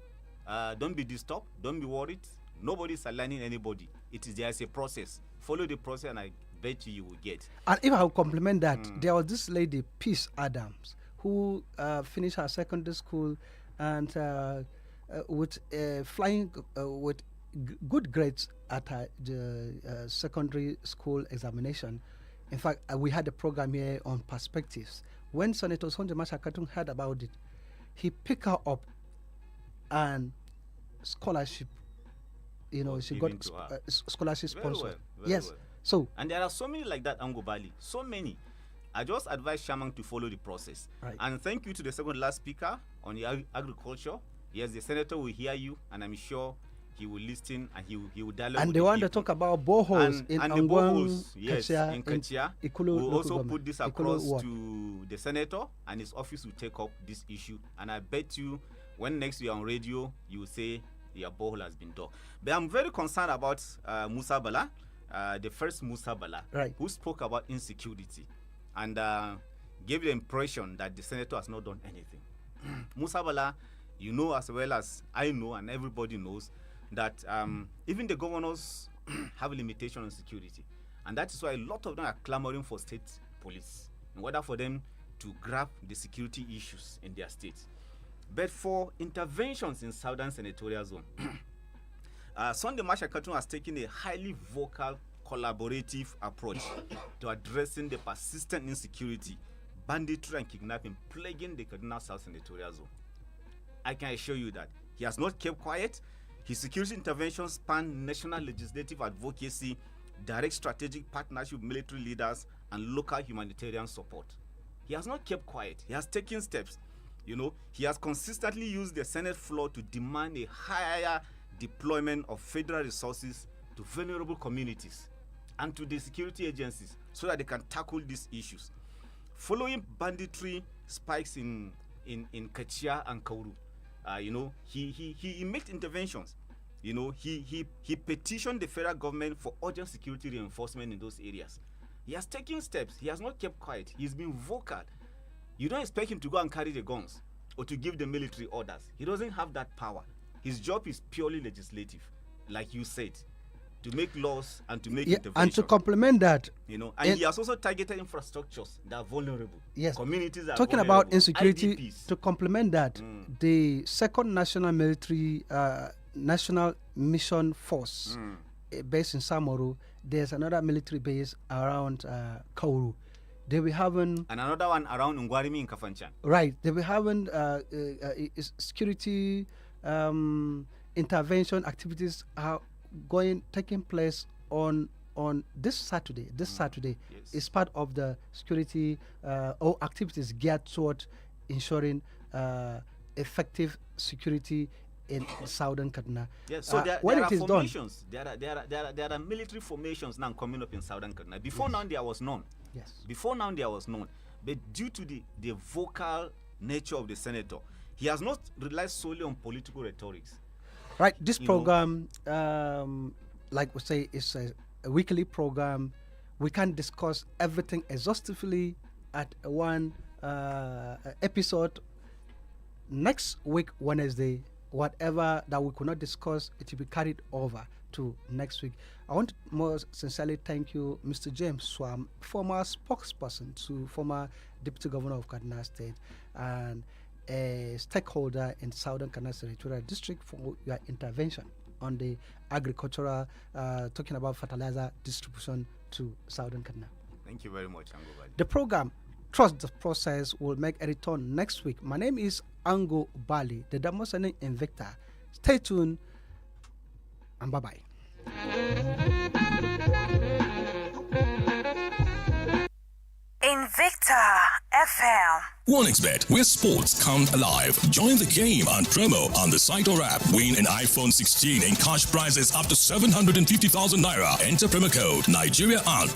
don't be disturbed, don't be worried. Nobody's aligning anybody. There's a process. Follow the process, and I bet you will get. And if I will compliment that, there was this lady, Peace Adams, who finished her secondary school and with flying with good grades at her secondary school examination. In fact, we had a program here on perspectives. When Senator Sonja Marshal KATUNG heard about it, he picked her up, and scholarship, she got scholarship sponsored. Yes. Well. So, and there are so many like that, Ango Bally. So many. I just advise Shaman to follow the process. Right. And thank you to the second last speaker on the agriculture. Yes, the senator will hear you, and I'm sure he will listen, and he will dialogue. And they want to talk about boreholes in and the boreholes, yes, in Kachia. We'll also put this across to the senator, and his office will take up this issue. And I bet you, when next you're on radio, you will say your borehole has been dug. But I'm very concerned about Musa Bala, the first Musa Bala, who spoke about insecurity and gave the impression that the senator has not done anything. Musa Bala, you know as well as I know, and everybody knows, that even the governors have a limitation on security. And that is why a lot of them are clamoring for state police in order for them to grab the security issues in their states. But for interventions in Southern Senatorial Zone, Sunday Marshal KATUNG has taken a highly vocal, collaborative approach to addressing the persistent insecurity, banditry, and kidnapping plaguing the Kaduna South Senatorial Zone. I can assure you that he has not kept quiet. His security interventions span national legislative advocacy, direct strategic partnership with military leaders, and local humanitarian support. He has not kept quiet. He has taken steps. He has consistently used the Senate floor to demand a higher deployment of federal resources to vulnerable communities. and to the security agencies so that they can tackle these issues. Following banditry spikes in Kachia and Kauru, he made interventions. He petitioned the federal government for urgent security reinforcement in those areas. He has taken steps. He has not kept quiet. He's been vocal. You don't expect him to go and carry the guns or to give the military orders. He doesn't have that power. His job is purely legislative, like you said, to make laws and to make interventions. And to complement that, and he has also targeted infrastructures that are vulnerable. Yes, communities that talking are about insecurity. IDPs. To complement that, the second national military, national mission force, based in Samaru, there's another military base around Kauru. They were having and another one around Ungwarimi in Kafanchan. Right, they were having security intervention activities are taking place on this Saturday. This Saturday is part of the security or activities geared toward ensuring effective security in southern Kaduna. Yes, so there are formations. There are military formations now coming up in southern Kaduna. Before now there was none. Yes. Before now there was none. But due to the vocal nature of the senator, he has not relied solely on political rhetorics. Right. This program, like we say, is a weekly program. We can discuss everything exhaustively at one episode. Next week, Wednesday, whatever that we could not discuss, it will be carried over to next week. I want to more sincerely thank you, Mr. James SWAM, former spokesperson to former Deputy Governor of Kaduna State and a stakeholder in Southern Kaduna Senatorial District, for your intervention on the agricultural, talking about fertilizer distribution to Southern Kaduna. Thank you very much, Ango. The program, Trust the Process, will make a return next week. My name is Ango Bally, the Damosaning Invicta. Stay tuned and bye-bye. Invicta FM. OneXBet, where sports come alive. Join the game and promo on the site or app. Win an iPhone 16 and cash prizes up to 750,000 naira. Enter promo code Nigeria and